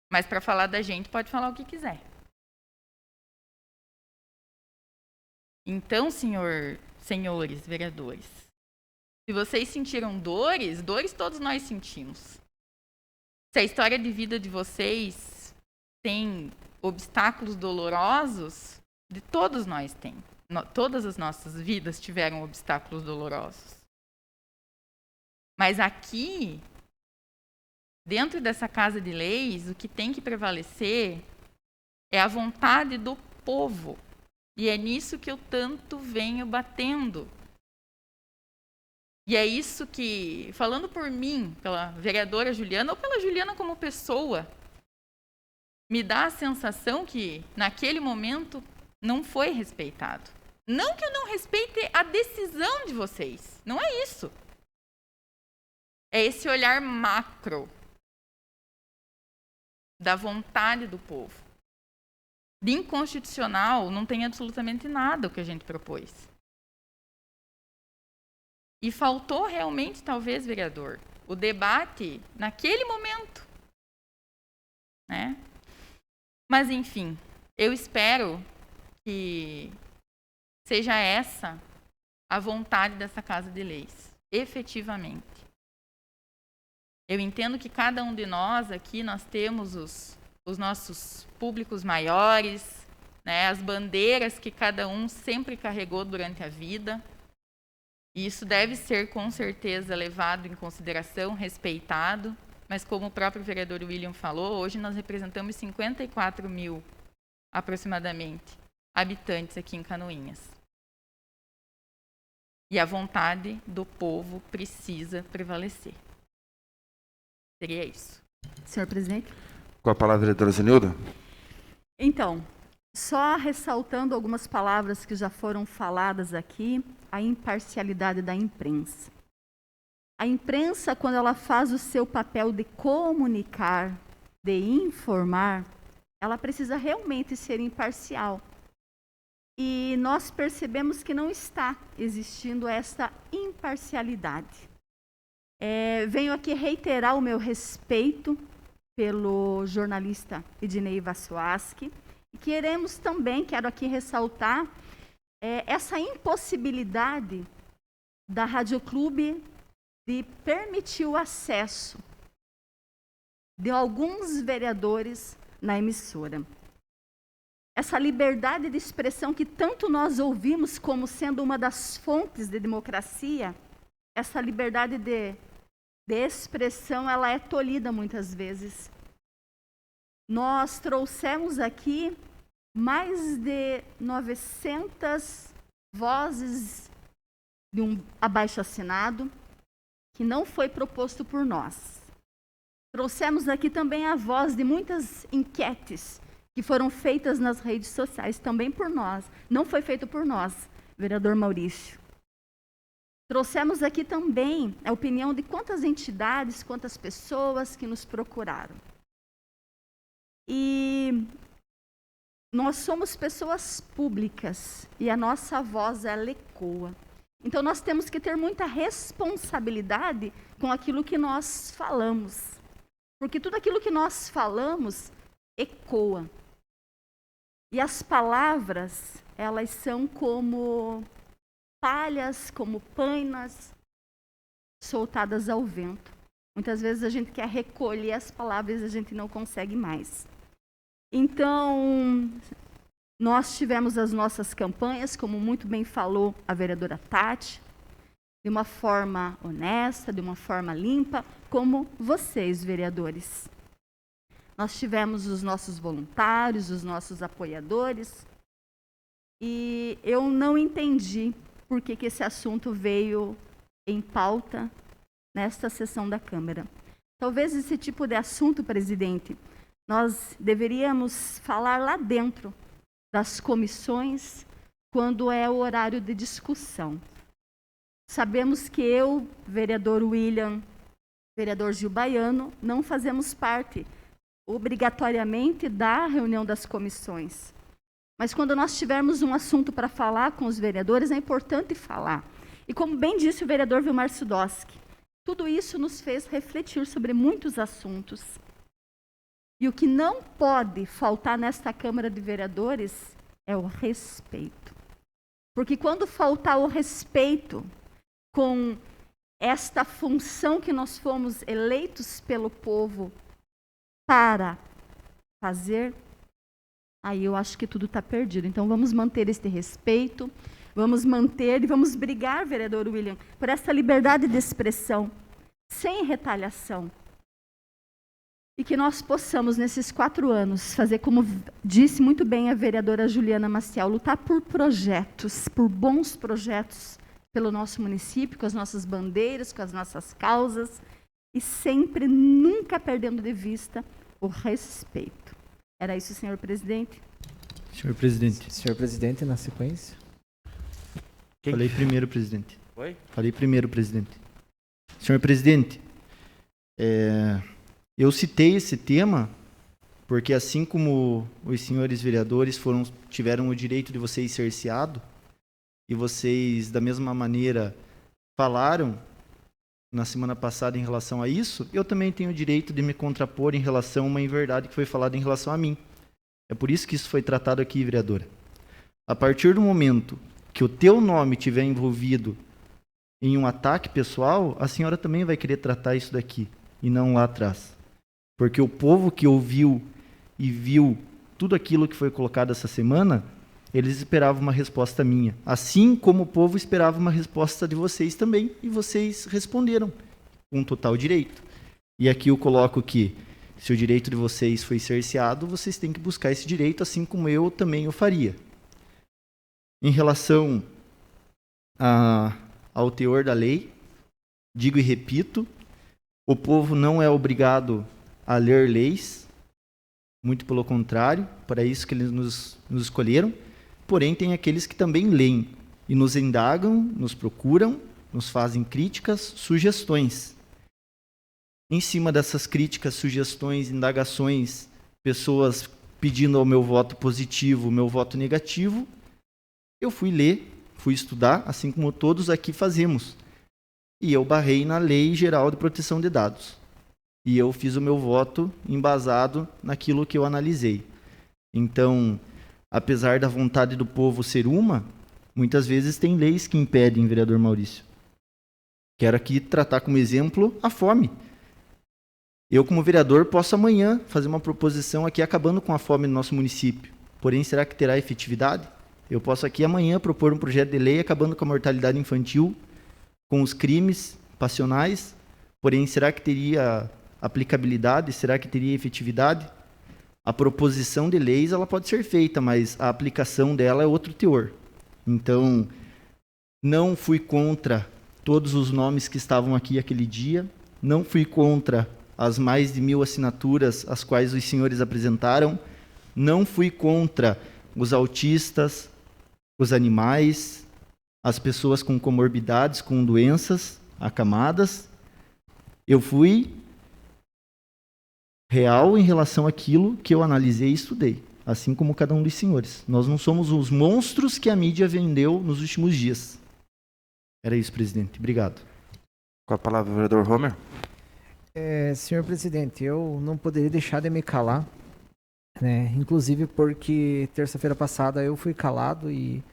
[SPEAKER 5] Mas para falar da gente, pode falar o que quiser. Então, senhores vereadores, se vocês sentiram dores todos nós sentimos. Se a história de vida de vocês tem obstáculos dolorosos, de todos nós tem. Todas as nossas vidas tiveram obstáculos dolorosos. Mas aqui, dentro dessa casa de leis, o que tem que prevalecer é a vontade do povo. E é nisso que eu tanto venho batendo. E é isso que, falando por mim, pela vereadora Juliana, ou pela Juliana como pessoa, me dá a sensação que, naquele momento, não foi respeitado. Não que eu não respeite a decisão de vocês. Não é isso. É esse olhar macro da vontade do povo. De inconstitucional não tem absolutamente nada o que a gente propôs. E faltou realmente, talvez, vereador, o debate naquele momento. Né? Mas, enfim, eu espero que seja essa a vontade dessa Casa de Leis, efetivamente. Eu entendo que cada um de nós aqui, nós temos os nossos públicos maiores, né, as bandeiras que cada um sempre carregou durante a vida. E isso deve ser, com certeza, levado em consideração, respeitado. Mas, como o próprio vereador William falou, hoje nós representamos 54 mil, aproximadamente, habitantes aqui em Canoinhas. E a vontade do povo precisa prevalecer. Seria isso.
[SPEAKER 10] Senhor presidente.
[SPEAKER 1] Com a palavra, vereadora Zenilda.
[SPEAKER 10] Então, só ressaltando algumas palavras que já foram faladas aqui, a imparcialidade da imprensa. A imprensa, quando ela faz o seu papel de comunicar, de informar, ela precisa realmente ser imparcial. E nós percebemos que não está existindo essa imparcialidade. Venho aqui reiterar o meu respeito pelo jornalista Ednei Vassoaski. E quero aqui ressaltar essa impossibilidade da Rádio Clube de permitir o acesso de alguns vereadores na emissora. Essa liberdade de expressão que tanto nós ouvimos como sendo uma das fontes de democracia, essa liberdade de expressão, ela é tolhida muitas vezes. Nós trouxemos aqui mais de 900 vozes de um abaixo-assinado que não foi proposto por nós. Trouxemos aqui também a voz de muitas enquetes que foram feitas nas redes sociais, também por nós. Não foi feito por nós, vereador Maurício. Trouxemos aqui também a opinião de quantas entidades, quantas pessoas que nos procuraram. E nós somos pessoas públicas e a nossa voz, ela ecoa. Então, nós temos que ter muita responsabilidade com aquilo que nós falamos. Porque tudo aquilo que nós falamos ecoa. E as palavras, elas são como palhas, como painas soltadas ao vento. Muitas vezes a gente quer recolher as palavras e a gente não consegue mais. Então, nós tivemos as nossas campanhas, como muito bem falou a vereadora Tati, de uma forma honesta, de uma forma limpa, como vocês, vereadores. Nós tivemos os nossos voluntários, os nossos apoiadores, e eu não entendi por que esse assunto veio em pauta nesta sessão da Câmara. Talvez esse tipo de assunto, presidente, nós deveríamos falar lá dentro das comissões, quando é o horário de discussão. Sabemos que eu, vereador William, vereador Gil Baiano, não fazemos parte obrigatoriamente da reunião das comissões. Mas quando nós tivermos um assunto para falar com os vereadores, é importante falar. E como bem disse o vereador Vilmar Sudoski, tudo isso nos fez refletir sobre muitos assuntos. E o que não pode faltar nesta Câmara de Vereadores é o respeito. Porque quando faltar o respeito com esta função que nós fomos eleitos pelo povo para fazer, aí eu acho que tudo está perdido. Então vamos manter este respeito, vamos manter e vamos brigar, vereador William, por essa liberdade de expressão, sem retaliação. E que nós possamos, nesses 4 anos, fazer, como disse muito bem a vereadora Juliana Maciel, lutar por projetos, por bons projetos pelo nosso município, com as nossas bandeiras, com as nossas causas, e sempre, nunca perdendo de vista o respeito. Era isso, senhor presidente?
[SPEAKER 3] Senhor presidente.
[SPEAKER 4] Senhor presidente, na sequência.
[SPEAKER 3] Falei primeiro, presidente.
[SPEAKER 8] Oi?
[SPEAKER 3] Falei primeiro, presidente. Senhor presidente, eu citei esse tema porque, assim como os senhores vereadores tiveram o direito de vocês cerceado, e vocês, da mesma maneira, falaram na semana passada em relação a isso, eu também tenho o direito de me contrapor em relação a uma inverdade que foi falada em relação a mim. É por isso que isso foi tratado aqui, vereadora. A partir do momento que o teu nome estiver envolvido em um ataque pessoal, a senhora também vai querer tratar isso daqui, e não lá atrás. Porque o povo que ouviu e viu tudo aquilo que foi colocado essa semana, eles esperavam uma resposta minha. Assim como o povo esperava uma resposta de vocês também, e vocês responderam com total direito. E aqui eu coloco que, se o direito de vocês foi cerceado, vocês têm que buscar esse direito, assim como eu também o faria. Em relação ao teor da lei, digo e repito, o povo não é obrigado a ler leis, muito pelo contrário, para isso que eles nos escolheram, porém tem aqueles que também leem e nos indagam, nos procuram, nos fazem críticas, sugestões. Em cima dessas críticas, sugestões, indagações, pessoas pedindo ao meu voto positivo, o meu voto negativo, eu fui ler, fui estudar, assim como todos aqui fazemos. E eu barrei na Lei Geral de Proteção de Dados. E eu fiz o meu voto embasado naquilo que eu analisei. Então, apesar da vontade do povo ser uma, muitas vezes tem leis que impedem, vereador Maurício. Quero aqui tratar como exemplo a fome. Eu, como vereador, posso amanhã fazer uma proposição aqui acabando com a fome no nosso município. Porém, será que terá efetividade? Eu posso aqui amanhã propor um projeto de lei acabando com a mortalidade infantil, com os crimes passionais. Porém, será que teria aplicabilidade? Será que teria efetividade? A proposição de leis ela pode ser feita, mas a aplicação dela é outro teor. Então, não fui contra todos os nomes que estavam aqui aquele dia, não fui contra as mais de 1000 assinaturas as quais os senhores apresentaram, não fui contra os autistas, os animais, as pessoas com comorbidades, com doenças acamadas. Eu fui real em relação àquilo que eu analisei e estudei, assim como cada um dos senhores. Nós não somos os monstros que a mídia vendeu nos últimos dias. Era isso, presidente. Obrigado.
[SPEAKER 1] Com a palavra, o vereador Homer.
[SPEAKER 4] Senhor presidente, eu não poderia deixar de me calar, né? Inclusive porque terça-feira passada eu fui calado e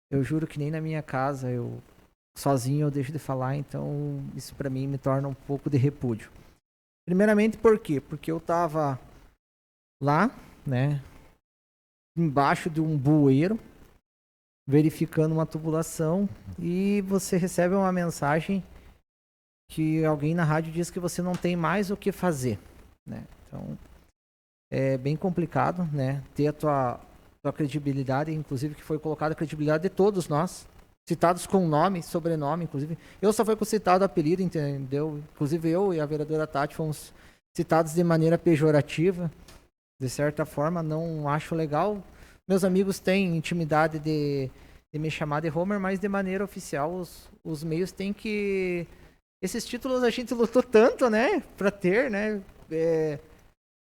[SPEAKER 4] eu juro que nem na minha casa, eu sozinho eu deixo de falar, então isso para mim me torna um pouco de repúdio. Primeiramente, por quê? Porque eu tava lá, né, embaixo de um bueiro, verificando uma tubulação, e você recebe uma mensagem que alguém na rádio diz que você não tem mais o que fazer, né? Então, é bem complicado, né, ter a tua credibilidade, inclusive que foi colocada a credibilidade de todos nós, citados com nome, sobrenome, inclusive. Eu só fui citado apelido, entendeu? Inclusive eu e a vereadora Tati fomos citados de maneira pejorativa, de certa forma, não acho legal. Meus amigos têm intimidade de me chamar de Homer, mas de maneira oficial os meios têm que... Esses títulos a gente lutou tanto, né, para ter, né,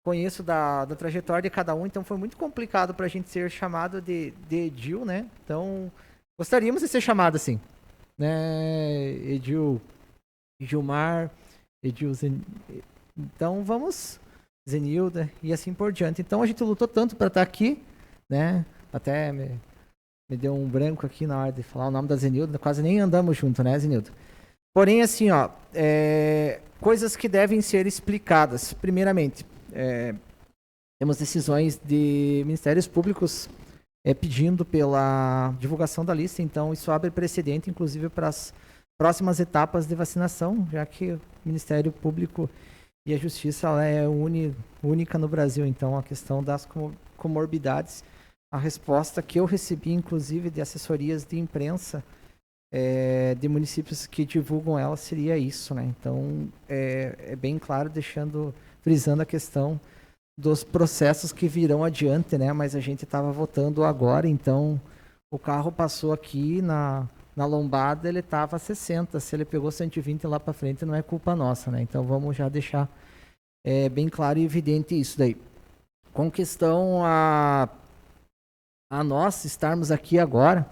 [SPEAKER 4] conheço da trajetória de cada um, então foi muito complicado para a gente ser chamado de Edil, né, então gostaríamos de ser chamado assim, né, Edil, Gilmar, Edil, então vamos, Zenilda e assim por diante. Então a gente lutou tanto para estar aqui, né, até me deu um branco aqui na hora de falar o nome da Zenilda, quase nem andamos junto, né, Zenilda? Porém, assim, ó, coisas que devem ser explicadas. Primeiramente, temos decisões de ministérios públicos pedindo pela divulgação da lista, então isso abre precedente, inclusive, para as próximas etapas de vacinação, já que o Ministério Público e a Justiça ela é única no Brasil. Então, a questão das comorbidades, a resposta que eu recebi, inclusive, de assessorias de imprensa, de municípios que divulgam ela, seria isso, né? Então, é bem claro, frisando a questão dos processos que virão adiante, né? Mas a gente estava votando agora, então o carro passou aqui na lombada, ele estava a 60, se ele pegou 120 lá para frente, não é culpa nossa, né? Então vamos já deixar bem claro e evidente isso daí. Com questão a nós estarmos aqui agora,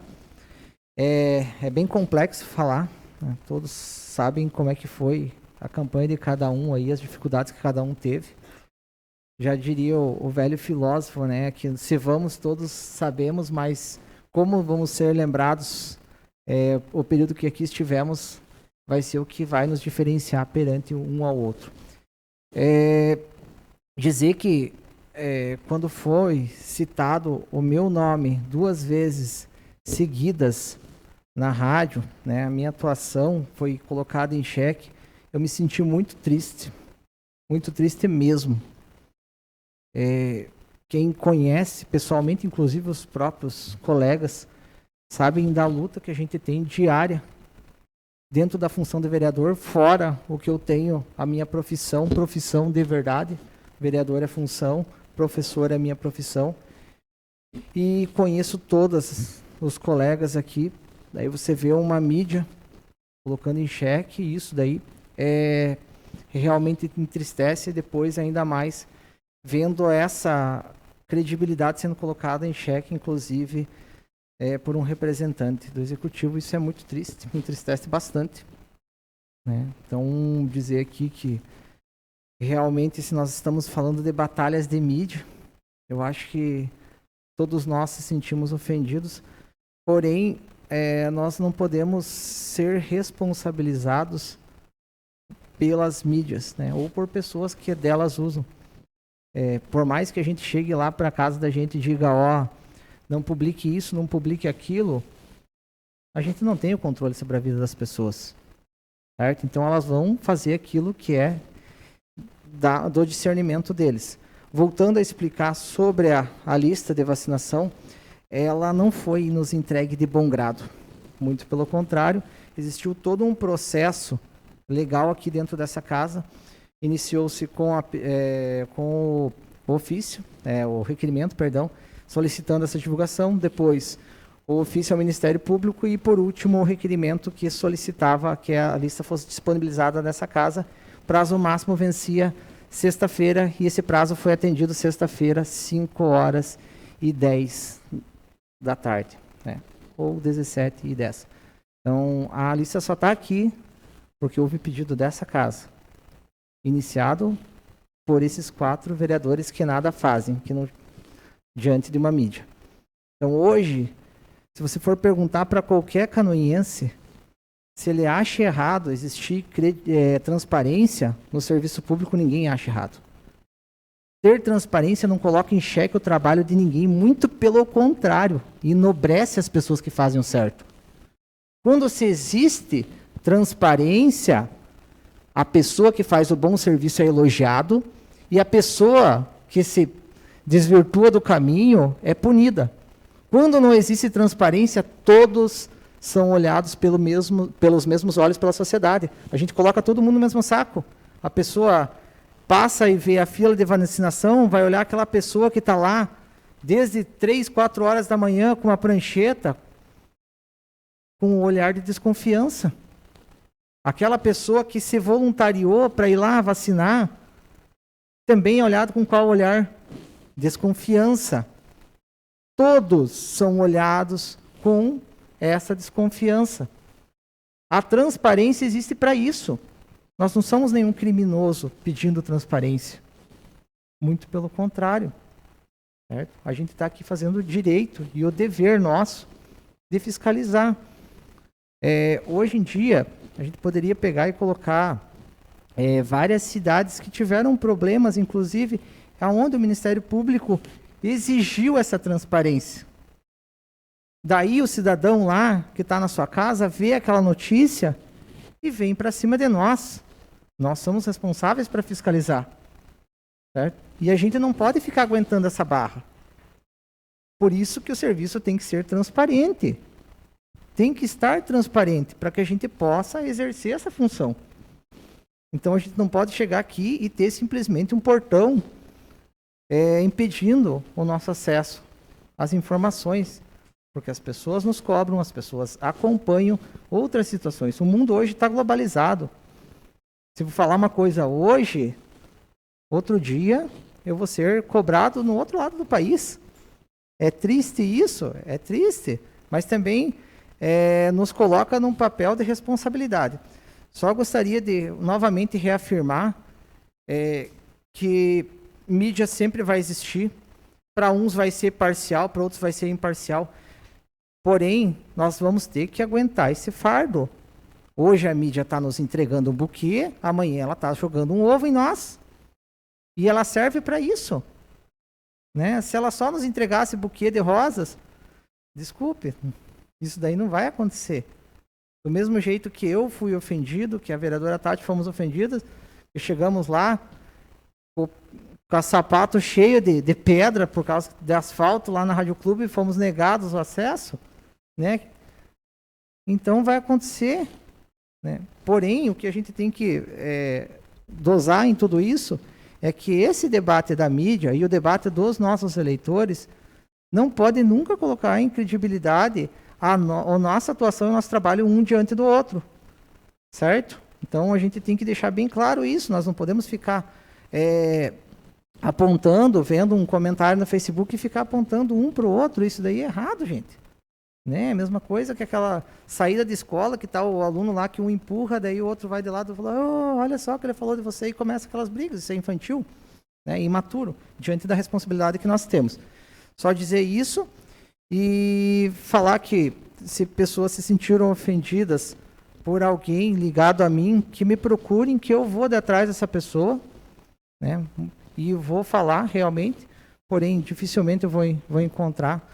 [SPEAKER 4] é bem complexo falar, né? Todos sabem como é que foi a campanha de cada um aí, as dificuldades que cada um teve. Já diria o velho filósofo, né, que se vamos todos sabemos, mas como vamos ser lembrados, o período que aqui estivemos vai ser o que vai nos diferenciar perante um ao outro. Dizer que quando foi citado o meu nome 2 vezes seguidas na rádio, né, a minha atuação foi colocada em xeque, eu me senti muito triste mesmo. Quem conhece pessoalmente, inclusive os próprios colegas, sabem da luta que a gente tem diária dentro da função de vereador, fora o que eu tenho, a minha profissão de verdade. Vereador é função, professor é minha profissão. E conheço todos os colegas aqui. Daí você vê uma mídia colocando em xeque, e isso daí realmente entristece, depois ainda mais vendo essa credibilidade sendo colocada em xeque, inclusive por um representante do executivo. Isso é muito triste, me entristece bastante, né? Então, dizer aqui que realmente, se nós estamos falando de batalhas de mídia, eu acho que todos nós se sentimos ofendidos, porém, nós não podemos ser responsabilizados pelas mídias, né? Ou por pessoas que delas usam. Por mais que a gente chegue lá para casa da gente e diga, não publique isso, não publique aquilo, a gente não tem o controle sobre a vida das pessoas, certo? Então elas vão fazer aquilo que é do discernimento deles. Voltando a explicar sobre a lista de vacinação, ela não foi nos entregue de bom grado. Muito pelo contrário, existiu todo um processo legal aqui dentro dessa casa. Iniciou-se com o ofício, o requerimento, perdão, solicitando essa divulgação. Depois o ofício ao Ministério Público e, por último, o requerimento que solicitava que a lista fosse disponibilizada nessa casa. Prazo máximo vencia sexta-feira e esse prazo foi atendido sexta-feira, 5h10 da tarde, né? Ou 17h10. Então, a lista só está aqui porque houve pedido dessa casa, iniciado por esses 4 vereadores que nada fazem, que não, diante de uma mídia. Então, hoje, se você for perguntar para qualquer canoinense se ele acha errado existir transparência no serviço público, ninguém acha errado. Ter transparência não coloca em xeque o trabalho de ninguém, muito pelo contrário, enobrece as pessoas que fazem o certo. Quando se existe transparência, a pessoa que faz o bom serviço é elogiado e a pessoa que se desvirtua do caminho é punida. Quando não existe transparência, todos são olhados pelos mesmos olhos pela sociedade. A gente coloca todo mundo no mesmo saco. A pessoa passa e vê a fila de vacinação, vai olhar aquela pessoa que está lá desde 3, 4 horas da manhã com uma prancheta, com um olhar de desconfiança. Aquela pessoa que se voluntariou para ir lá vacinar, também é olhado com qual olhar? Desconfiança. Todos são olhados com essa desconfiança. A transparência existe para isso. Nós não somos nenhum criminoso pedindo transparência. Muito pelo contrário. Certo? A gente está aqui fazendo o direito e o dever nosso de fiscalizar. Hoje em dia, a gente poderia pegar e colocar várias cidades que tiveram problemas, inclusive, onde o Ministério Público exigiu essa transparência. Daí o cidadão lá, que está na sua casa, vê aquela notícia e vem para cima de nós. Nós somos responsáveis para fiscalizar. Certo? E a gente não pode ficar aguentando essa barra. Por isso que o serviço tem que ser transparente. Tem que estar transparente para que a gente possa exercer essa função. Então a gente não pode chegar aqui e ter simplesmente um portão impedindo o nosso acesso às informações. Porque as pessoas nos cobram, as pessoas acompanham outras situações. O mundo hoje está globalizado. Se eu falar uma coisa hoje, outro dia eu vou ser cobrado no outro lado do país. É triste isso? É triste. Mas também nos coloca num papel de responsabilidade. Só gostaria de novamente reafirmar que mídia sempre vai existir. Para uns vai ser parcial, para outros vai ser imparcial. Porém, nós vamos ter que aguentar esse fardo. Hoje a mídia está nos entregando um buquê, amanhã ela está jogando um ovo em nós. E ela serve para isso. Né? Se ela só nos entregasse buquê de rosas, desculpe, isso daí não vai acontecer. Do mesmo jeito que eu fui ofendido, que a vereadora Tati fomos ofendidas, e chegamos lá com sapato cheio de pedra por causa de asfalto lá na Rádio Clube e fomos negados o acesso, né? Então vai acontecer, né? Porém, o que a gente tem que dosar em tudo isso é que esse debate da mídia e o debate dos nossos eleitores não pode nunca colocar em credibilidade a nossa atuação e o nosso trabalho um diante do outro, certo? Então a gente tem que deixar bem claro isso. Nós não podemos ficar apontando, vendo um comentário no Facebook e ficar apontando um para o outro. Isso daí é errado, gente. Né? A mesma coisa que aquela saída de escola que está o aluno lá que um empurra, daí o outro vai de lado e fala, olha só o que ele falou de você, e começa aquelas brigas. Isso é infantil, né? Imaturo, diante da responsabilidade que nós temos. Só dizer isso e falar que se pessoas se sentiram ofendidas por alguém ligado a mim, que me procurem, que eu vou de atrás dessa pessoa, né? E vou falar realmente, porém dificilmente eu vou encontrar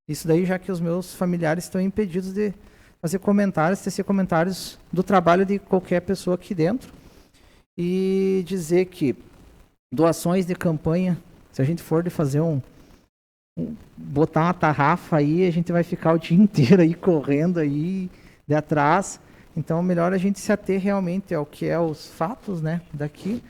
[SPEAKER 4] isso daí, já que os meus familiares estão impedidos de fazer comentários, tecer comentários do trabalho de qualquer pessoa aqui dentro. E dizer que doações de campanha, se a gente for de fazer botar uma tarrafa aí, a gente vai ficar o dia inteiro aí correndo aí de atrás. Então, melhor a gente se ater realmente ao que é os fatos, né, daqui,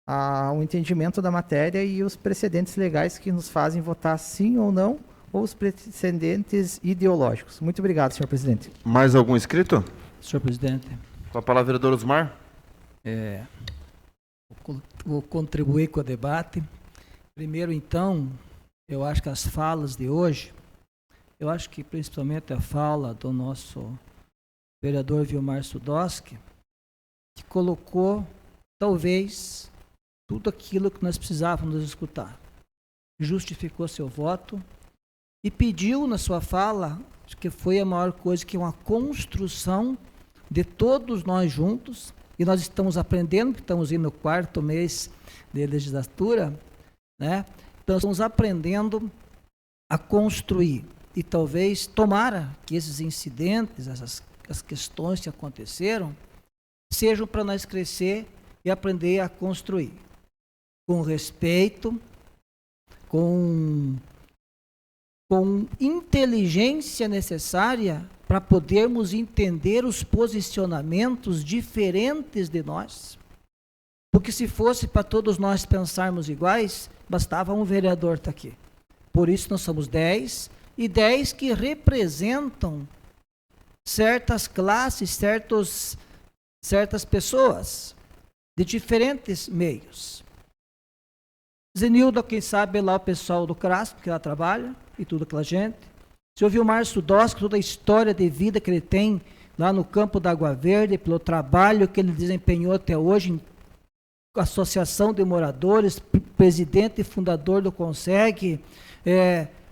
[SPEAKER 4] ao entendimento da matéria e os precedentes legais que nos fazem votar sim ou não, ou os precedentes ideológicos. Muito obrigado, senhor presidente.
[SPEAKER 1] Mais algum inscrito?
[SPEAKER 6] Senhor presidente,
[SPEAKER 1] Com a palavra, vereador Osmar.
[SPEAKER 6] vou contribuir com o debate. Primeiro, então, eu acho que as falas de hoje, eu acho que principalmente a fala do nosso vereador Vilmar Sudoski, que colocou, talvez, tudo aquilo que nós precisávamos escutar. Justificou seu voto e pediu na sua fala, que foi a maior coisa, que é uma construção de todos nós juntos, e nós estamos aprendendo, que estamos indo no 4º mês de legislatura, né? Então, estamos aprendendo a construir, e talvez, tomara que esses incidentes, as questões que aconteceram, sejam para nós crescer e aprender a construir, com respeito, com inteligência necessária para podermos entender os posicionamentos diferentes de nós. Porque se fosse para todos nós pensarmos iguais, bastava um vereador estar aqui. Por isso nós somos 10, e 10 que representam certas classes, certas pessoas de diferentes meios. Zenilda, quem sabe, lá o pessoal do CRASP, que lá trabalha, e tudo aquela gente. O senhor Vilmar Sudoski, toda a história de vida que ele tem lá no campo da Água Verde, pelo trabalho que ele desempenhou até hoje em associação de moradores, presidente e fundador do CONSEG,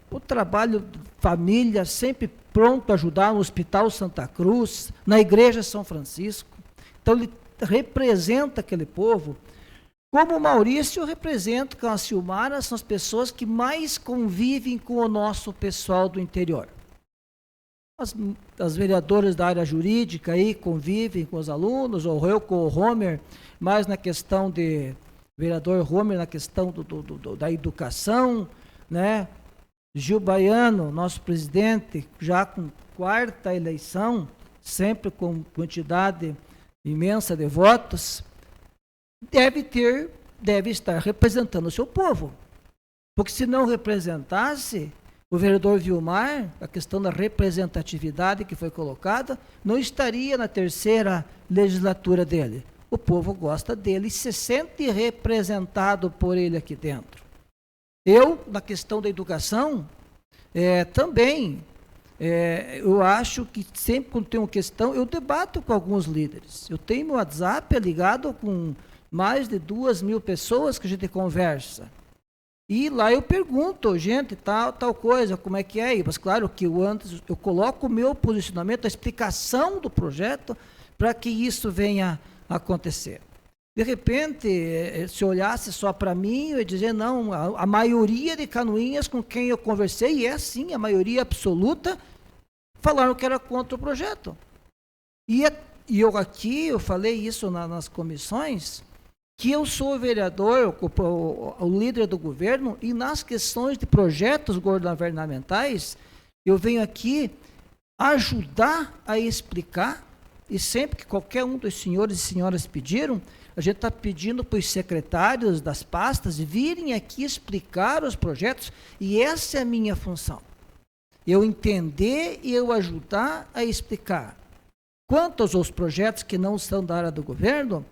[SPEAKER 6] o trabalho de família, sempre pronto a ajudar no Hospital Santa Cruz, na Igreja São Francisco. Então ele representa aquele povo. Como o Maurício representa, com a Silmara, são as pessoas que mais convivem com o nosso pessoal do interior. As vereadoras da área jurídica aí convivem com os alunos, ou eu com o Homer, mais na questão de vereador Homer, na questão da educação, né? Gil Baiano, nosso presidente, já com 4ª eleição, sempre com quantidade imensa de votos, deve estar representando o seu povo. Porque se não representasse, o vereador Vilmar, a questão da representatividade que foi colocada, não estaria na 3ª legislatura dele. O povo gosta dele e se sente representado por ele aqui dentro. Eu, na questão da educação, também, eu acho que sempre quando tem uma questão, eu debato com alguns líderes. Eu tenho meu WhatsApp ligado com mais de 2.000 pessoas que a gente conversa. E lá eu pergunto, gente, tal coisa, como é que é? Mas claro que eu coloco o meu posicionamento, a explicação do projeto, para que isso venha a acontecer. De repente, se olhasse só para mim, eu ia dizer, não, a maioria de canoinhas com quem eu conversei, e é assim, a maioria absoluta, falaram que era contra o projeto. E eu falei isso nas comissões, que eu sou vereador, o líder do governo, e nas questões de projetos governamentais, eu venho aqui ajudar a explicar, e sempre que qualquer um dos senhores e senhoras pediram, a gente está pedindo para os secretários das pastas virem aqui explicar os projetos, e essa é a minha função. Eu entender e eu ajudar a explicar. Quanto aos projetos que não são da área do governo,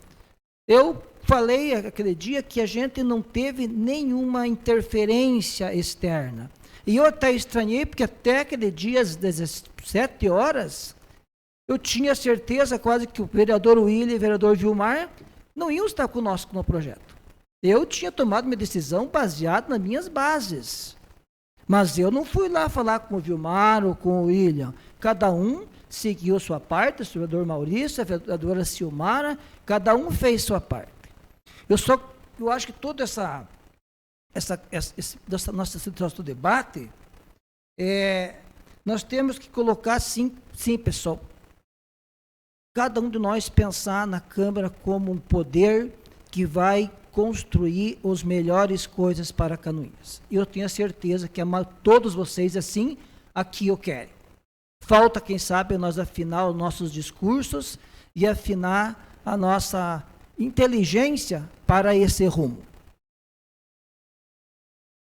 [SPEAKER 6] eu falei aquele dia que a gente não teve nenhuma interferência externa. E eu até estranhei, porque até aquele dia, às 17 horas, eu tinha certeza quase que o vereador William e o vereador Vilmar não iam estar conosco no projeto. Eu tinha tomado minha decisão baseada nas minhas bases. Mas eu não fui lá falar com o Vilmar ou com o William. Cada um seguiu sua parte, o vereador Maurício, a vereadora Silmara, cada um fez sua parte. Eu acho que todo esse nosso debate, nós temos que colocar, sim, pessoal, cada um de nós pensar na Câmara como um poder que vai construir as melhores coisas para Canoinhas. E eu tenho a certeza que todos vocês, assim, aqui eu quero. Falta, quem sabe, nós afinar os nossos discursos e afinar a nossa inteligência para esse rumo.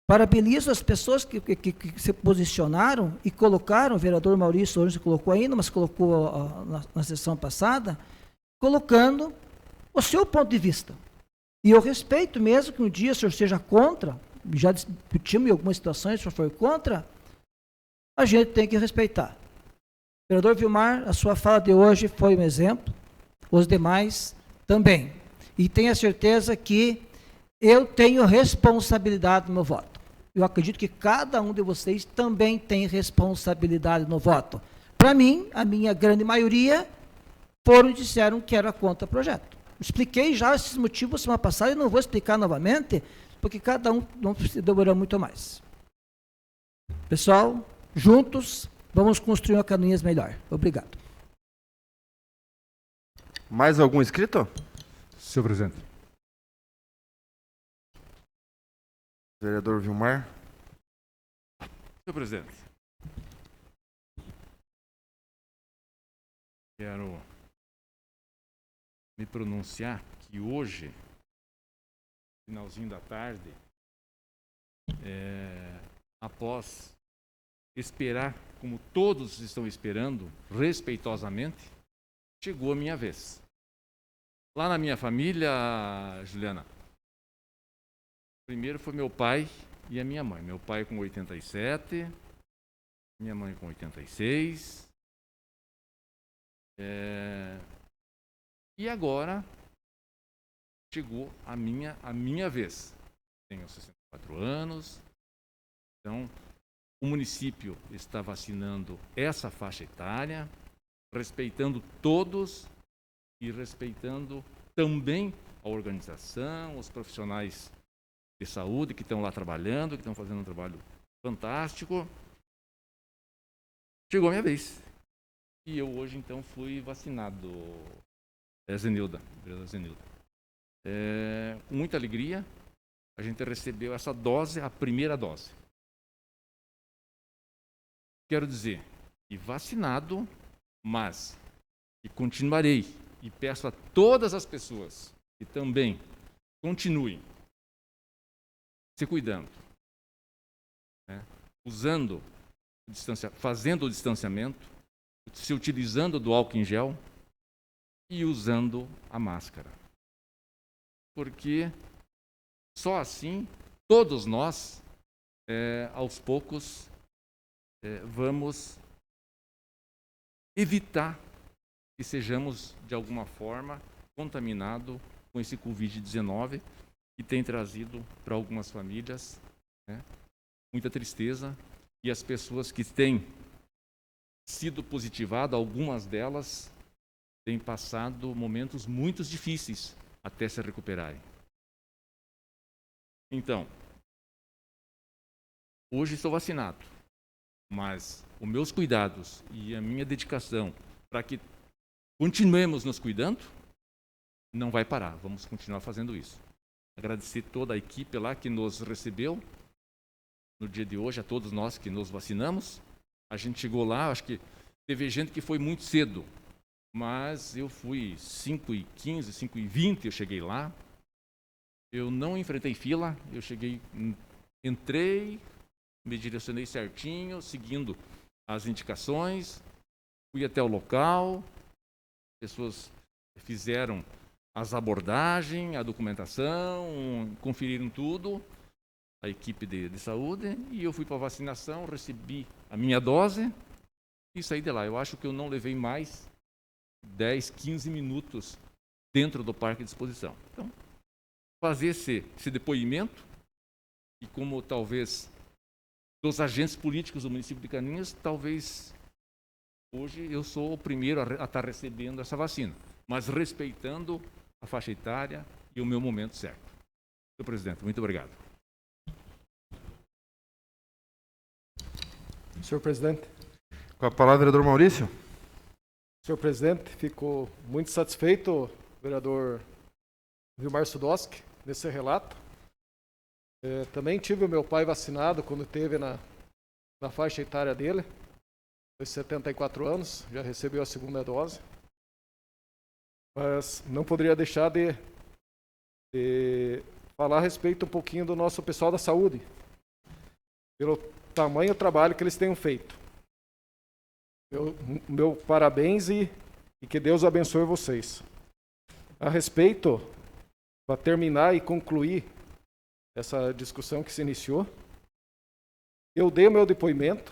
[SPEAKER 6] Parabenizo as pessoas que se posicionaram e colocaram, o vereador Maurício hoje colocou ainda, mas colocou na sessão passada, colocando o seu ponto de vista. E eu respeito, mesmo que um dia o senhor seja contra, já discutimos em algumas situações, se o senhor for contra, a gente tem que respeitar. Vereador Vilmar, a sua fala de hoje foi um exemplo, os demais também. E tenha certeza que eu tenho responsabilidade no meu voto. Eu acredito que cada um de vocês também tem responsabilidade no voto. Para mim, a minha grande maioria disseram que era contra o projeto. Expliquei já esses motivos semana passada e não vou explicar novamente, porque cada um não precisa demorar muito mais. Pessoal, juntos, vamos construir uma Canoinhas melhor. Obrigado.
[SPEAKER 1] Mais algum inscrito?
[SPEAKER 7] Senhor presidente.
[SPEAKER 1] Vereador Vilmar.
[SPEAKER 7] Senhor presidente. Quero me pronunciar que hoje, finalzinho da tarde, após esperar, como todos estão esperando, respeitosamente, chegou a minha vez. Lá na minha família, Juliana, primeiro foi meu pai e a minha mãe. Meu pai com 87, minha mãe com 86. E agora chegou a minha vez. Tenho 64 anos, então o município está vacinando essa faixa etária, respeitando todos e respeitando também a organização, os profissionais de saúde que estão lá trabalhando, que estão fazendo um trabalho fantástico. Chegou a minha vez. E eu hoje, então, fui vacinado, Zenilda. Com muita alegria, a gente recebeu essa dose, a primeira dose. Quero dizer, e vacinado, mas e continuarei, e peço a todas as pessoas que também continuem se cuidando, né? Fazendo o distanciamento, se utilizando do álcool em gel e usando a máscara. Porque só assim, todos nós, aos poucos, vamos evitar que sejamos, de alguma forma, contaminados com esse Covid-19 que tem trazido para algumas famílias, né, muita tristeza. E as pessoas que têm sido positivadas, algumas delas têm passado momentos muito difíceis até se recuperarem. Então, hoje estou vacinado, mas os meus cuidados e a minha dedicação para que continuemos nos cuidando não vai parar. Vamos continuar fazendo isso. Agradecer toda a equipe lá que nos recebeu no dia de hoje, a todos nós que nos vacinamos. A gente chegou lá, acho que teve gente que foi muito cedo, mas eu fui 5h15, 5h20, eu cheguei lá. Eu não enfrentei fila, eu cheguei, entrei, me direcionei certinho, seguindo as indicações, fui até o local, pessoas fizeram as abordagens, a documentação, conferiram tudo, a equipe de saúde, e eu fui para a vacinação, recebi a minha dose e saí de lá. Eu acho que eu não levei mais 10, 15 minutos dentro do parque de exposição. Então, fazer esse depoimento, e como talvez dos agentes políticos do município de Canoinhas, talvez hoje eu sou o primeiro a estar recebendo essa vacina, mas respeitando a faixa etária e o meu momento certo. Senhor presidente, muito obrigado.
[SPEAKER 11] Senhor presidente.
[SPEAKER 1] Com a palavra, vereador Maurício.
[SPEAKER 11] Senhor presidente, fico muito satisfeito, vereador Vilmar Sudoski, nesse relato. Também tive o meu pai vacinado quando esteve na faixa etária dele, foi 74 anos, já recebeu a segunda dose. Mas não poderia deixar de falar a respeito um pouquinho do nosso pessoal da saúde. pelo tamanho do trabalho que eles tenham feito. Meu parabéns e que Deus abençoe vocês. A respeito, para terminar e concluir essa discussão que se iniciou, eu dei o meu depoimento,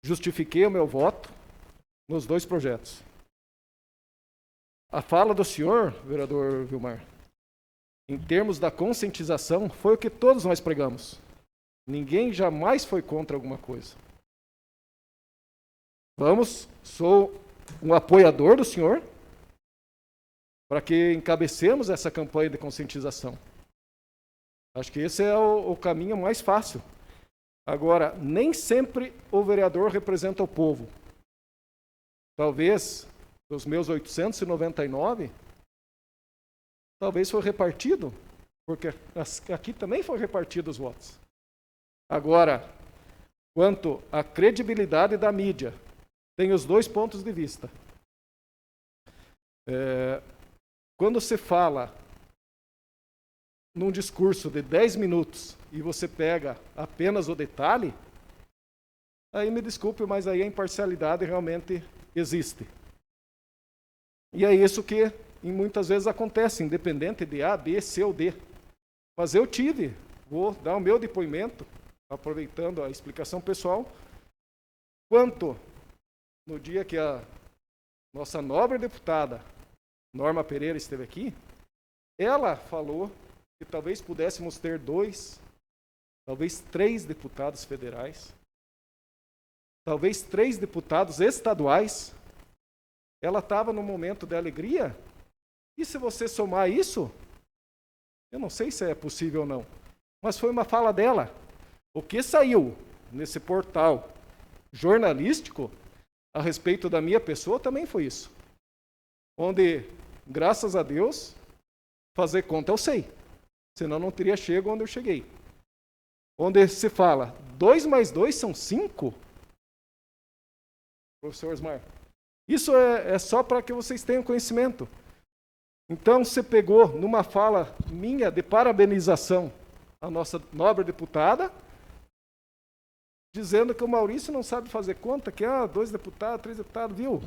[SPEAKER 11] justifiquei o meu voto nos 2 projetos. A fala do senhor, vereador Vilmar, em termos da conscientização, foi o que todos nós pregamos. Ninguém jamais foi contra alguma coisa. Sou um apoiador do senhor para que encabecemos essa campanha de conscientização. Acho que esse é o caminho mais fácil. Agora, nem sempre o vereador representa o povo. Talvez, dos meus 899, talvez foi repartido, porque aqui também foi repartido os votos. Agora, quanto à credibilidade da mídia, tem os 2 pontos de vista. Quando se fala num discurso de 10 minutos e você pega apenas o detalhe, aí me desculpe, mas aí a imparcialidade realmente existe. E é isso que muitas vezes acontece, independente de A, B, C ou D. Mas eu vou dar o meu depoimento, aproveitando a explicação pessoal, quanto no dia que a nossa nobre deputada Norma Pereira esteve aqui, ela falou que talvez pudéssemos ter 2, talvez 3 deputados federais, talvez 3 deputados estaduais. Ela estava num momento de alegria, e se você somar isso, eu não sei se é possível ou não, mas foi uma fala dela. O que saiu nesse portal jornalístico a respeito da minha pessoa também foi isso. Onde, graças a Deus, fazer conta eu sei. Senão não teria chegado onde eu cheguei. Onde se fala 2 mais 2 são 5. Professor Osmar, isso é só para que vocês tenham conhecimento. Então, você pegou numa fala minha de parabenização a nossa nobre deputada, dizendo que o Maurício não sabe fazer conta, que 2 deputados, 3 deputados, viu?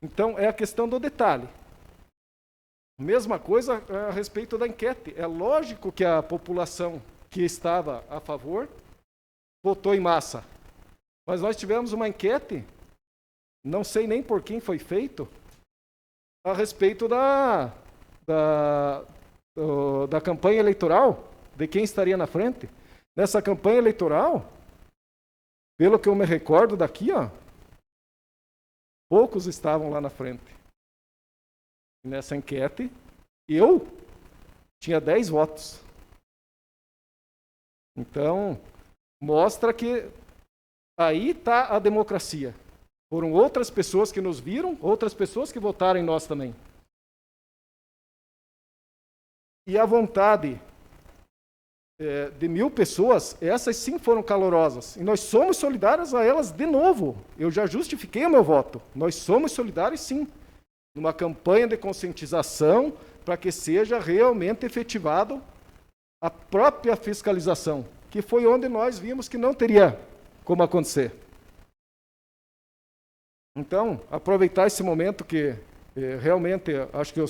[SPEAKER 11] Então, é a questão do detalhe. Mesma coisa a respeito da enquete. É lógico que a população que estava a favor votou em massa. Mas nós tivemos uma enquete, não sei nem por quem foi feito, a respeito da campanha eleitoral, de quem estaria na frente. Nessa campanha eleitoral, pelo que eu me recordo daqui, poucos estavam lá na frente. Nessa enquete, eu tinha 10 votos. Então, mostra que aí está a democracia. Foram outras pessoas que nos viram, outras pessoas que votaram em nós também. E a vontade de 1000 pessoas, essas sim foram calorosas. E nós somos solidários a elas de novo. Eu já justifiquei o meu voto. Nós somos solidários sim. Numa campanha de conscientização para que seja realmente efetivado a própria fiscalização, que foi onde nós vimos que não teria como acontecer. Então, aproveitar esse momento que realmente acho que o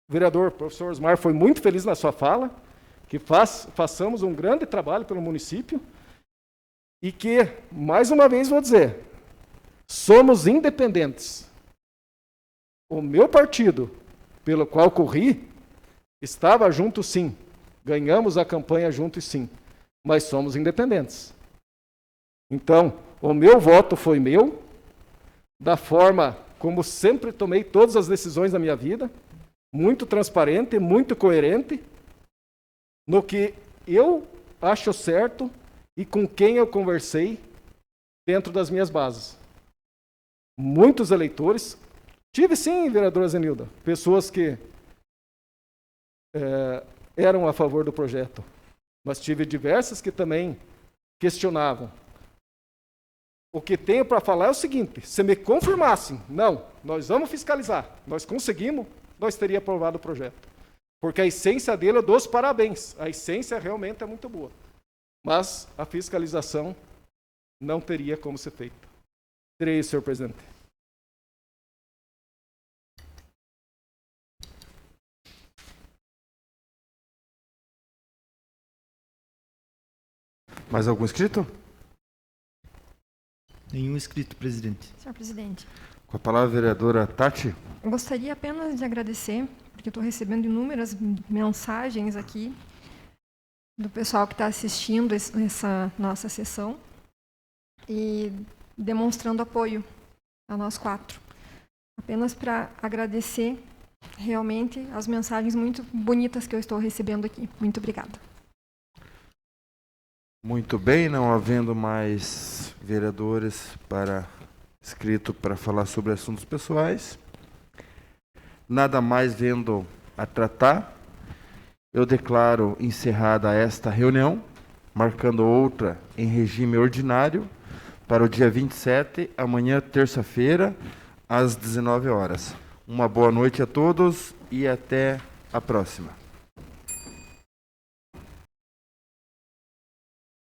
[SPEAKER 11] vereador professor Osmar foi muito feliz na sua fala, que façamos um grande trabalho pelo município e que, mais uma vez vou dizer, somos independentes. O meu partido, pelo qual corri, estava junto sim, ganhamos a campanha juntos sim, mas somos independentes. Então, o meu voto foi meu, da forma como sempre tomei todas as decisões da minha vida, muito transparente, muito coerente, no que eu acho certo e com quem eu conversei dentro das minhas bases. Muitos eleitores, tive sim, vereadora Zenilda, pessoas que eram a favor do projeto, mas tive diversas que também questionavam. O que tenho para falar é o seguinte, se me confirmassem, não, nós vamos fiscalizar, nós conseguimos, nós teríamos aprovado o projeto. Porque a essência dele eu dou os parabéns, a essência realmente é muito boa. mas a fiscalização não teria como ser feita. Seria isso, senhor presidente.
[SPEAKER 1] Mais algum inscrito?
[SPEAKER 3] Nenhum inscrito, presidente.
[SPEAKER 9] Senhor presidente,
[SPEAKER 1] Com a palavra, a vereadora Tati.
[SPEAKER 9] eu gostaria apenas de agradecer, porque eu estou recebendo inúmeras mensagens aqui do pessoal que está assistindo essa nossa sessão e demonstrando apoio a nós 4. Apenas para agradecer realmente as mensagens muito bonitas que eu estou recebendo aqui. Muito obrigada.
[SPEAKER 1] Muito bem, não havendo mais vereadores inscrito para falar sobre assuntos pessoais, nada mais vendo a tratar, eu declaro encerrada esta reunião, marcando outra em regime ordinário para o dia 27, amanhã, terça-feira, às 19 horas. Uma boa noite a todos e até a próxima.